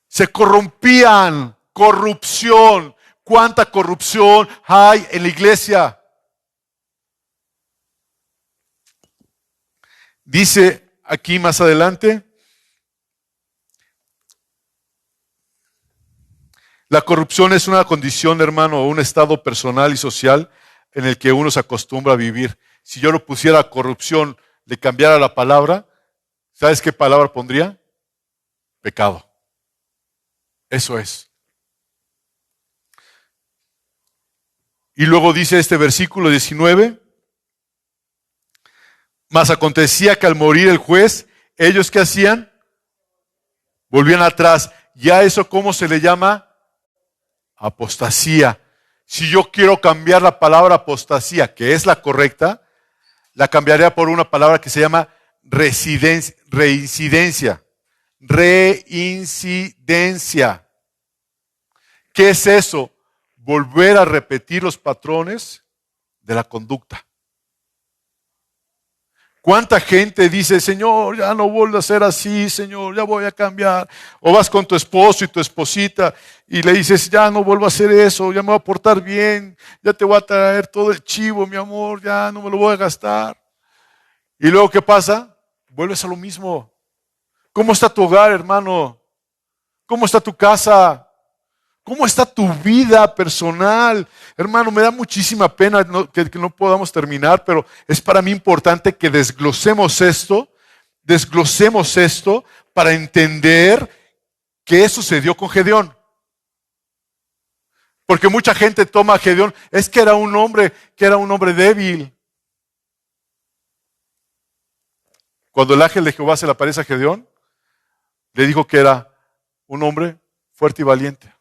Se corrompían, corrupción. ¿Cuánta corrupción hay en la iglesia? Dice aquí más adelante, la corrupción es una condición, hermano, o un estado personal y social en el que uno se acostumbra a vivir. Si yo lo pusiera corrupción, le cambiara la palabra, ¿sabes qué palabra pondría? Pecado. Eso es. Y luego dice este versículo 19, mas acontecía que al morir el juez, ¿ellos qué hacían? Volvían atrás. ¿Ya eso cómo se le llama? Apostasía. Si yo quiero cambiar la palabra apostasía, que es la correcta, la cambiaría por una palabra que se llama reincidencia. Reincidencia. ¿Qué es eso? Volver a repetir los patrones de la conducta. ¿Cuánta gente dice, Señor, ya no vuelvo a ser así, Señor, ya voy a cambiar? O vas con tu esposo y tu esposita y le dices, ya no vuelvo a hacer eso, ya me voy a portar bien, ya te voy a traer todo el chivo, mi amor, ya no me lo voy a gastar. Y luego, ¿qué pasa? Vuelves a lo mismo. ¿Cómo está tu hogar, hermano? ¿Cómo está tu casa? ¿Cómo está tu vida personal? Hermano, me da muchísima pena que no podamos terminar, pero es para mí importante que desglosemos esto para entender qué sucedió con Gedeón. Porque mucha gente toma a Gedeón, es que era un hombre débil. Cuando el ángel de Jehová se le aparece a Gedeón, le dijo que era un hombre fuerte y valiente.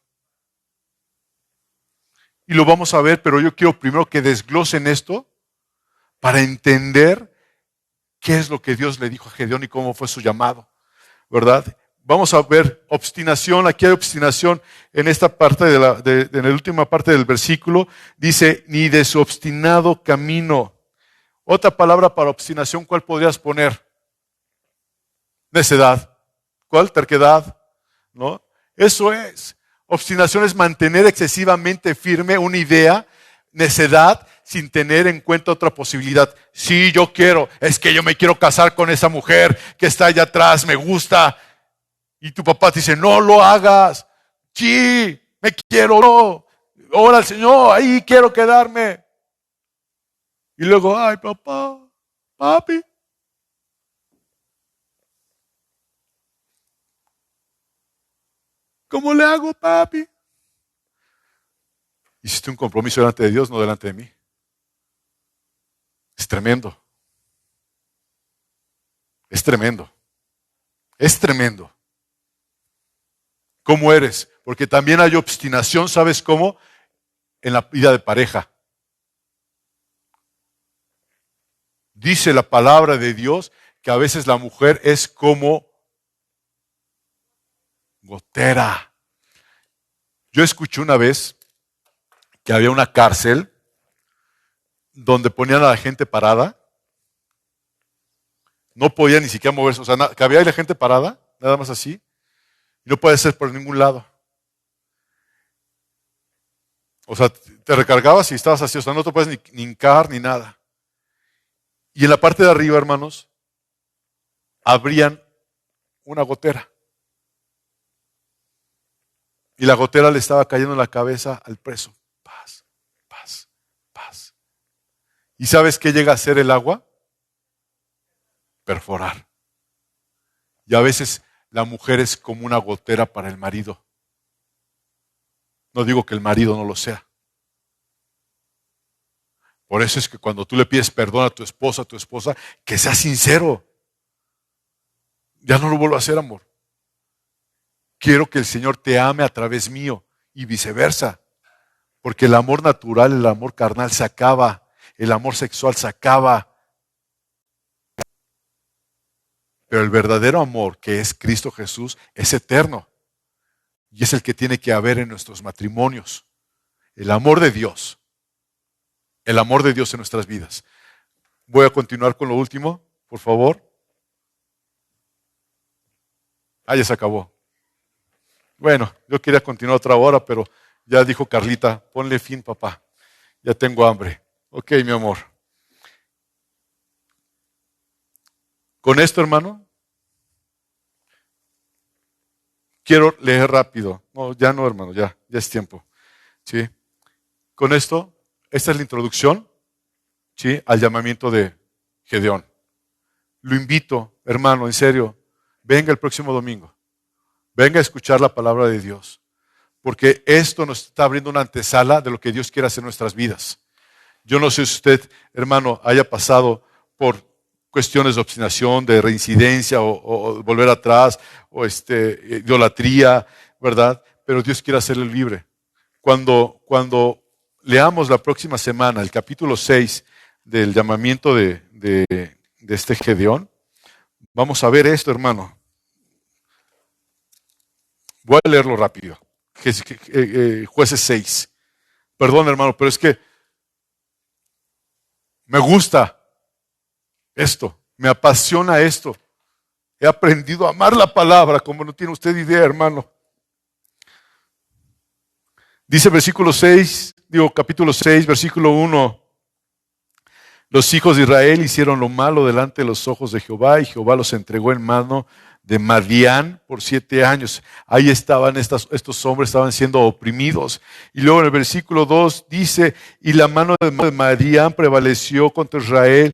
Y lo vamos a ver, pero yo quiero primero que desglosen esto para entender qué es lo que Dios le dijo a Gedeón y cómo fue su llamado, ¿verdad? Vamos a ver obstinación, aquí hay obstinación en esta parte en la última parte del versículo, dice, ni de su obstinado camino. Otra palabra para obstinación, ¿cuál podrías poner? Necedad. ¿Cuál? Terquedad, ¿no? Eso es. Obstinación es mantener excesivamente firme una idea, necedad, sin tener en cuenta otra posibilidad. Sí, yo quiero, es que yo me quiero casar con esa mujer que está allá atrás, me gusta. Y tu papá te dice, no lo hagas. Sí, me quiero, no. Ora al Señor, ahí quiero quedarme. Y luego, ay, papá, papi. ¿Cómo le hago, papi? Hiciste un compromiso delante de Dios, no delante de mí. Es tremendo. Es tremendo. Es tremendo. ¿Cómo eres? Porque también hay obstinación, ¿sabes cómo? En la vida de pareja. Dice la palabra de Dios que a veces la mujer es como gotera. Yo escuché una vez que había una cárcel donde ponían a la gente parada. No podía ni siquiera moverse. O sea, que había la gente parada, nada más así. Y no puede ser por ningún lado. O sea, te recargabas y estabas así. O sea, no te puedes ni hincar ni nada. Y en la parte de arriba, hermanos, abrían una gotera. Y la gotera le estaba cayendo en la cabeza al preso. Paz, paz, paz. ¿Y sabes qué llega a hacer el agua? Perforar. Y a veces la mujer es como una gotera para el marido. No digo que el marido no lo sea. Por eso es que cuando tú le pides perdón a tu esposa, que sea sincero. Ya no lo vuelvo a hacer, amor. Quiero que el Señor te ame a través mío y viceversa. Porque el amor natural, el amor carnal se acaba. El amor sexual se acaba. Pero el verdadero amor, que es Cristo Jesús, es eterno. Y es el que tiene que haber en nuestros matrimonios. El amor de Dios. El amor de Dios en nuestras vidas. Voy a continuar con lo último, por favor. Ya se acabó. Bueno, yo quería continuar otra hora, pero ya dijo Carlita, ponle fin, papá. Ya tengo hambre. Ok, mi amor. Con esto, hermano, quiero leer rápido. No, ya no, hermano, ya es tiempo. ¿Sí? Con esto, esta es la introducción, ¿sí?, al llamamiento de Gedeón. Lo invito, hermano, en serio, venga el próximo domingo. Venga a escuchar la palabra de Dios. Porque esto nos está abriendo una antesala de lo que Dios quiere hacer en nuestras vidas. Yo no sé si usted, hermano, haya pasado por cuestiones de obstinación, de reincidencia o volver atrás, o idolatría, ¿verdad? Pero Dios quiere hacerle libre. Cuando leamos la próxima semana el capítulo 6 del llamamiento de este Gedeón, vamos a ver esto, hermano. Voy a leerlo rápido. Jueces 6. Perdón, hermano, pero es que me gusta esto. Me apasiona esto. He aprendido a amar la palabra como no tiene usted idea, hermano. Dice capítulo 6, versículo 1. Los hijos de Israel hicieron lo malo delante de los ojos de Jehová y Jehová los entregó en mano de Madián por 7 años. Ahí estaban estos hombres, estaban siendo oprimidos. Y luego en el versículo 2 dice, y la mano de Madián prevaleció contra Israel.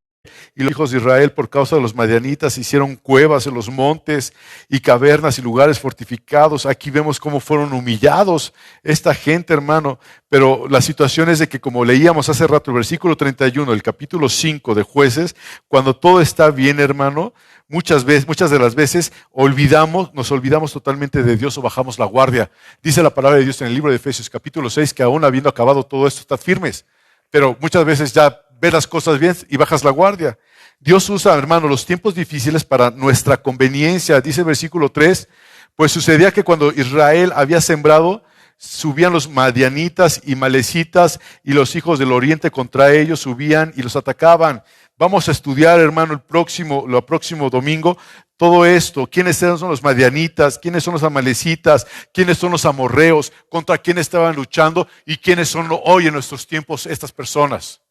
Y los hijos de Israel, por causa de los madianitas, hicieron cuevas en los montes y cavernas y lugares fortificados. Aquí vemos cómo fueron humillados esta gente, hermano. Pero la situación es de que, como leíamos hace rato, el versículo 31 del capítulo 5 de Jueces, cuando todo está bien, hermano, muchas de las veces nos olvidamos totalmente de Dios o bajamos la guardia. Dice la palabra de Dios en el libro de Efesios capítulo 6 que aún habiendo acabado todo esto, estad firmes. Pero muchas veces ya ves las cosas bien y bajas la guardia. Dios usa, hermano, los tiempos difíciles para nuestra conveniencia. Dice el versículo 3, pues sucedía que cuando Israel había sembrado, subían los madianitas y malecitas y los hijos del oriente contra ellos subían y los atacaban. Vamos a estudiar, hermano, el próximo domingo todo esto. ¿Quiénes son los madianitas? ¿Quiénes son los amalecitas? ¿Quiénes son los amorreos? ¿Contra quién estaban luchando? ¿Y quiénes son hoy en nuestros tiempos estas personas?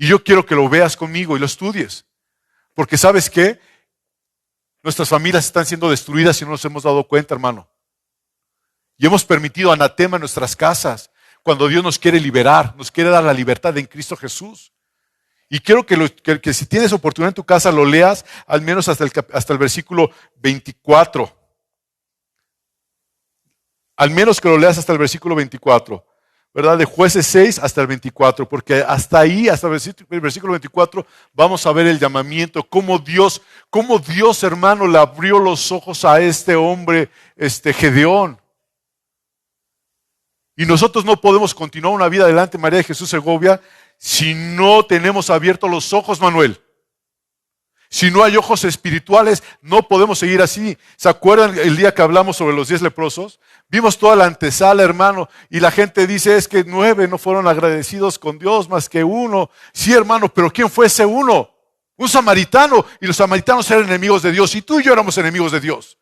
Y yo quiero que lo veas conmigo y lo estudies. Porque ¿sabes qué? Nuestras familias están siendo destruidas y no nos hemos dado cuenta, hermano. Y hemos permitido anatema en nuestras casas cuando Dios nos quiere liberar, nos quiere dar la libertad en Cristo Jesús. Y quiero que si tienes oportunidad en tu casa lo leas al menos hasta el versículo 24. Al menos que lo leas hasta el versículo 24. ¿Verdad? De Jueces 6 hasta el 24, porque hasta ahí, hasta el versículo 24, vamos a ver el llamamiento, cómo Dios, hermano, le abrió los ojos a este hombre, Gedeón. Y nosotros no podemos continuar una vida adelante, María de Jesús Segovia, si no tenemos abiertos los ojos, Manuel. Si no hay ojos espirituales, no podemos seguir así. ¿Se acuerdan el día que hablamos sobre los 10 leprosos? Vimos toda la antesala, hermano, y la gente dice, es que 9 no fueron agradecidos con Dios más que 1. Sí, hermano, pero ¿quién fue ese 1? Un samaritano, y los samaritanos eran enemigos de Dios, y tú y yo éramos enemigos de Dios.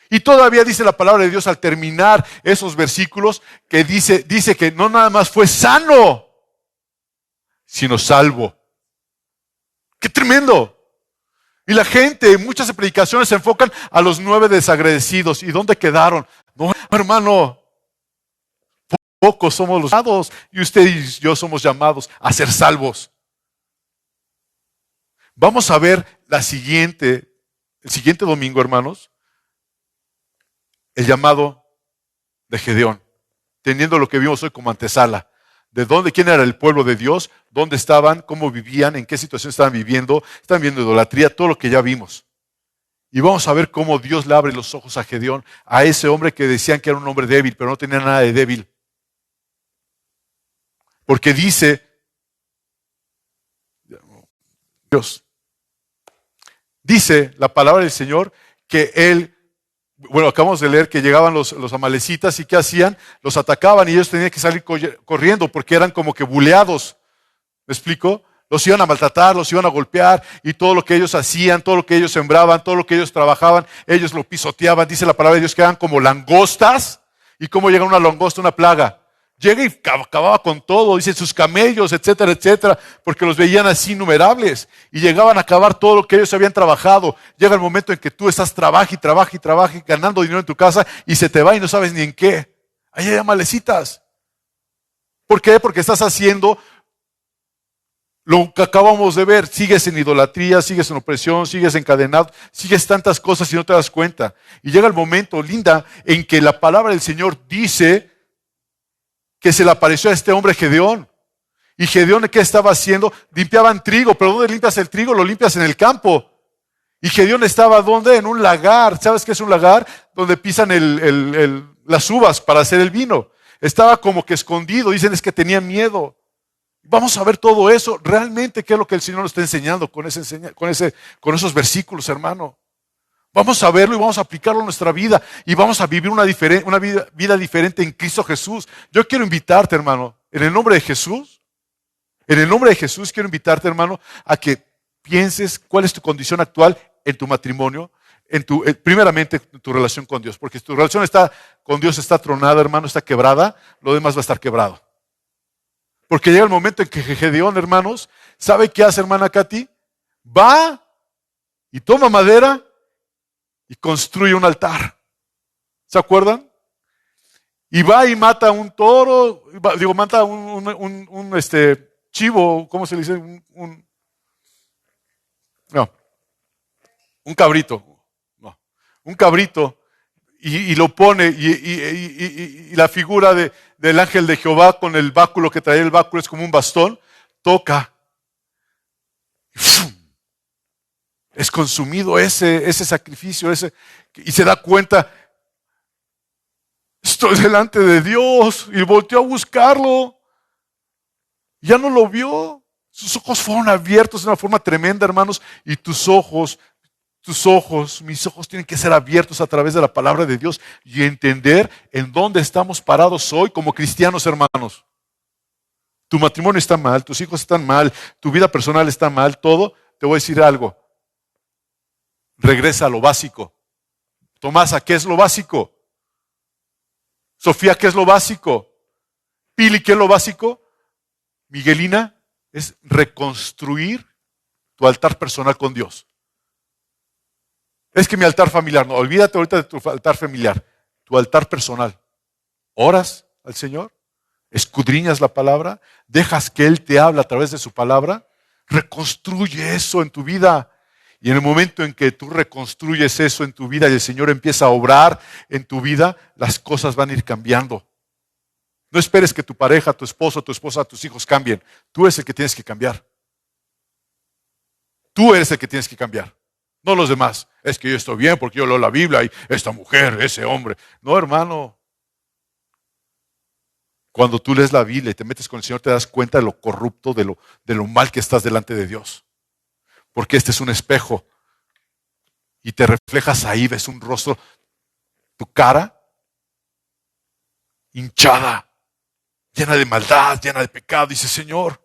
Y todavía dice la palabra de Dios al terminar esos versículos, que dice que no nada más fue sano, sino salvo. ¡Qué tremendo! Y la gente, en muchas predicaciones se enfocan a los 9 desagradecidos. ¿Y dónde quedaron? No, hermano, pocos somos los llamados y usted y yo somos llamados a ser salvos. Vamos a ver el siguiente domingo, hermanos, el llamado de Gedeón, teniendo lo que vimos hoy como antesala. ¿De dónde? ¿Quién era el pueblo de Dios? ¿Dónde estaban? ¿Cómo vivían? ¿En qué situación estaban viviendo? Estaban viendo idolatría, todo lo que ya vimos. Y vamos a ver cómo Dios le abre los ojos a Gedeón, a ese hombre que decían que era un hombre débil, pero no tenía nada de débil. Porque dice la palabra del Señor que él, acabamos de leer que llegaban los amalecitas y ¿qué hacían? Los atacaban y ellos tenían que salir corriendo porque eran como que buleados. ¿Me explico? Los iban a maltratar, los iban a golpear y todo lo que ellos hacían, todo lo que ellos sembraban, todo lo que ellos trabajaban, ellos lo pisoteaban. Dice la palabra de Dios que eran como langostas. ¿Y cómo llega una langosta, una plaga? Llega y acababa con todo, dice sus camellos, etcétera, etcétera, porque los veían así innumerables y llegaban a acabar todo lo que ellos habían trabajado. Llega el momento en que tú estás trabaja y ganando dinero en tu casa y se te va y no sabes ni en qué. Ahí hay amalecitas. ¿Por qué? Porque estás haciendo lo que acabamos de ver. Sigues en idolatría, sigues en opresión, sigues encadenado, sigues tantas cosas y no te das cuenta. Y llega el momento, linda, en que la palabra del Señor dice que se le apareció a este hombre Gedeón. Y Gedeón, ¿qué estaba haciendo? Limpiaban trigo. ¿Pero dónde limpias el trigo? Lo limpias en el campo. Y Gedeón estaba, ¿dónde? En un lagar. ¿Sabes qué es un lagar? Donde pisan las uvas para hacer el vino. Estaba como que escondido. Dicen es que tenía miedo. Vamos a ver todo eso. Realmente, ¿qué es lo que el Señor nos está enseñando con esos versículos, hermano? Vamos a verlo y vamos a aplicarlo en nuestra vida y vamos a vivir una vida diferente en Cristo Jesús. Yo quiero invitarte, hermano, en el nombre de Jesús quiero invitarte, hermano, a que pienses cuál es tu condición actual en tu matrimonio, primeramente en tu relación con Dios, porque si tu relación con Dios está tronada, hermano, está quebrada, lo demás va a estar quebrado. Porque llega el momento en que Gedeón, hermanos, ¿sabe qué hace, hermana Katy? Va y toma madera y construye un altar. ¿Se acuerdan? Y va y mata un toro, mata un chivo, ¿cómo se le dice? Un cabrito. No, un cabrito. Y lo pone, y la figura del ángel de Jehová con el báculo que trae el báculo, es como un bastón, toca. Es consumido ese sacrificio, y se da cuenta, estoy delante de Dios, y volteó a buscarlo. Ya no lo vio. Sus ojos fueron abiertos de una forma tremenda, hermanos, y mis ojos tienen que ser abiertos a través de la palabra de Dios y entender en dónde estamos parados hoy como cristianos, hermanos. Tu matrimonio está mal, tus hijos están mal, tu vida personal está mal, todo. Te voy a decir algo. Regresa a lo básico. Tomasa, ¿qué es lo básico? Sofía, ¿qué es lo básico? Pili, ¿qué es lo básico? Miguelina, es reconstruir tu altar personal con Dios. Es que mi altar familiar, no, olvídate ahorita de tu altar familiar, tu altar personal. Oras al Señor, escudriñas la palabra, dejas que Él te hable a través de su palabra, reconstruye eso en tu vida. Y en el momento en que tú reconstruyes eso en tu vida y el Señor empieza a obrar en tu vida, las cosas van a ir cambiando. No esperes que tu pareja, tu esposo, tu esposa, tus hijos cambien. Tú eres el que tienes que cambiar. Tú eres el que tienes que cambiar. No los demás. Es que yo estoy bien porque yo leo la Biblia y esta mujer, ese hombre. No, hermano. Cuando tú lees la Biblia y te metes con el Señor, te das cuenta de lo corrupto, de lo mal que estás delante de Dios. Porque este es un espejo. Y te reflejas ahí, ves un rostro, tu cara hinchada, llena de maldad, llena de pecado. Dice, Señor,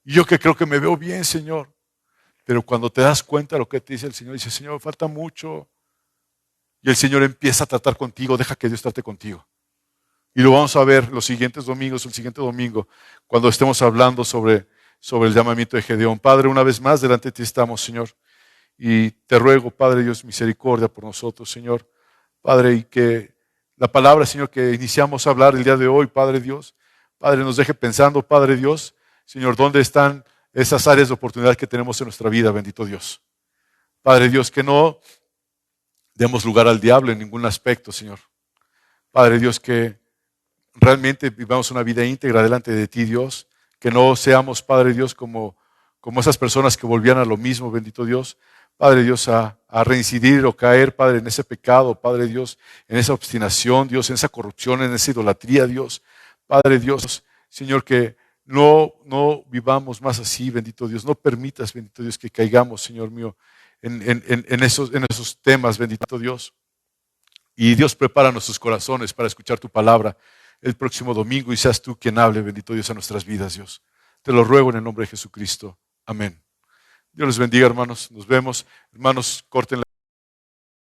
y yo que creo que me veo bien, Señor. Pero cuando te das cuenta de lo que te dice el Señor, dice, Señor, falta mucho. Y el Señor empieza a tratar contigo, deja que Dios trate contigo. Y lo vamos a ver los siguientes domingos, el siguiente domingo, cuando estemos hablando sobre el llamamiento de Gedeón. Padre, una vez más delante de ti estamos, Señor. Y te ruego, Padre Dios, misericordia por nosotros, Señor. Padre, y que la palabra, Señor, que iniciamos a hablar el día de hoy, Padre Dios, Padre, nos deje pensando, Padre Dios, Señor, ¿dónde están esas áreas de oportunidad que tenemos en nuestra vida, bendito Dios? Padre Dios, que no demos lugar al diablo en ningún aspecto, Señor. Padre Dios, que realmente vivamos una vida íntegra delante de ti, Dios. Que no seamos, Padre Dios, como esas personas que volvían a lo mismo, bendito Dios. Padre Dios, a reincidir o caer, Padre, en ese pecado, Padre Dios, en esa obstinación, Dios, en esa corrupción, en esa idolatría, Dios. Padre Dios, Señor, que no vivamos más así, bendito Dios. No permitas, bendito Dios, que caigamos, Señor mío, en esos temas, bendito Dios. Y Dios, prepara nuestros corazones para escuchar tu palabra el próximo domingo y seas tú quien hable, bendito Dios, a nuestras vidas, Dios. Te lo ruego en el nombre de Jesucristo. Amén. Dios les bendiga, hermanos. Nos vemos. Hermanos, corten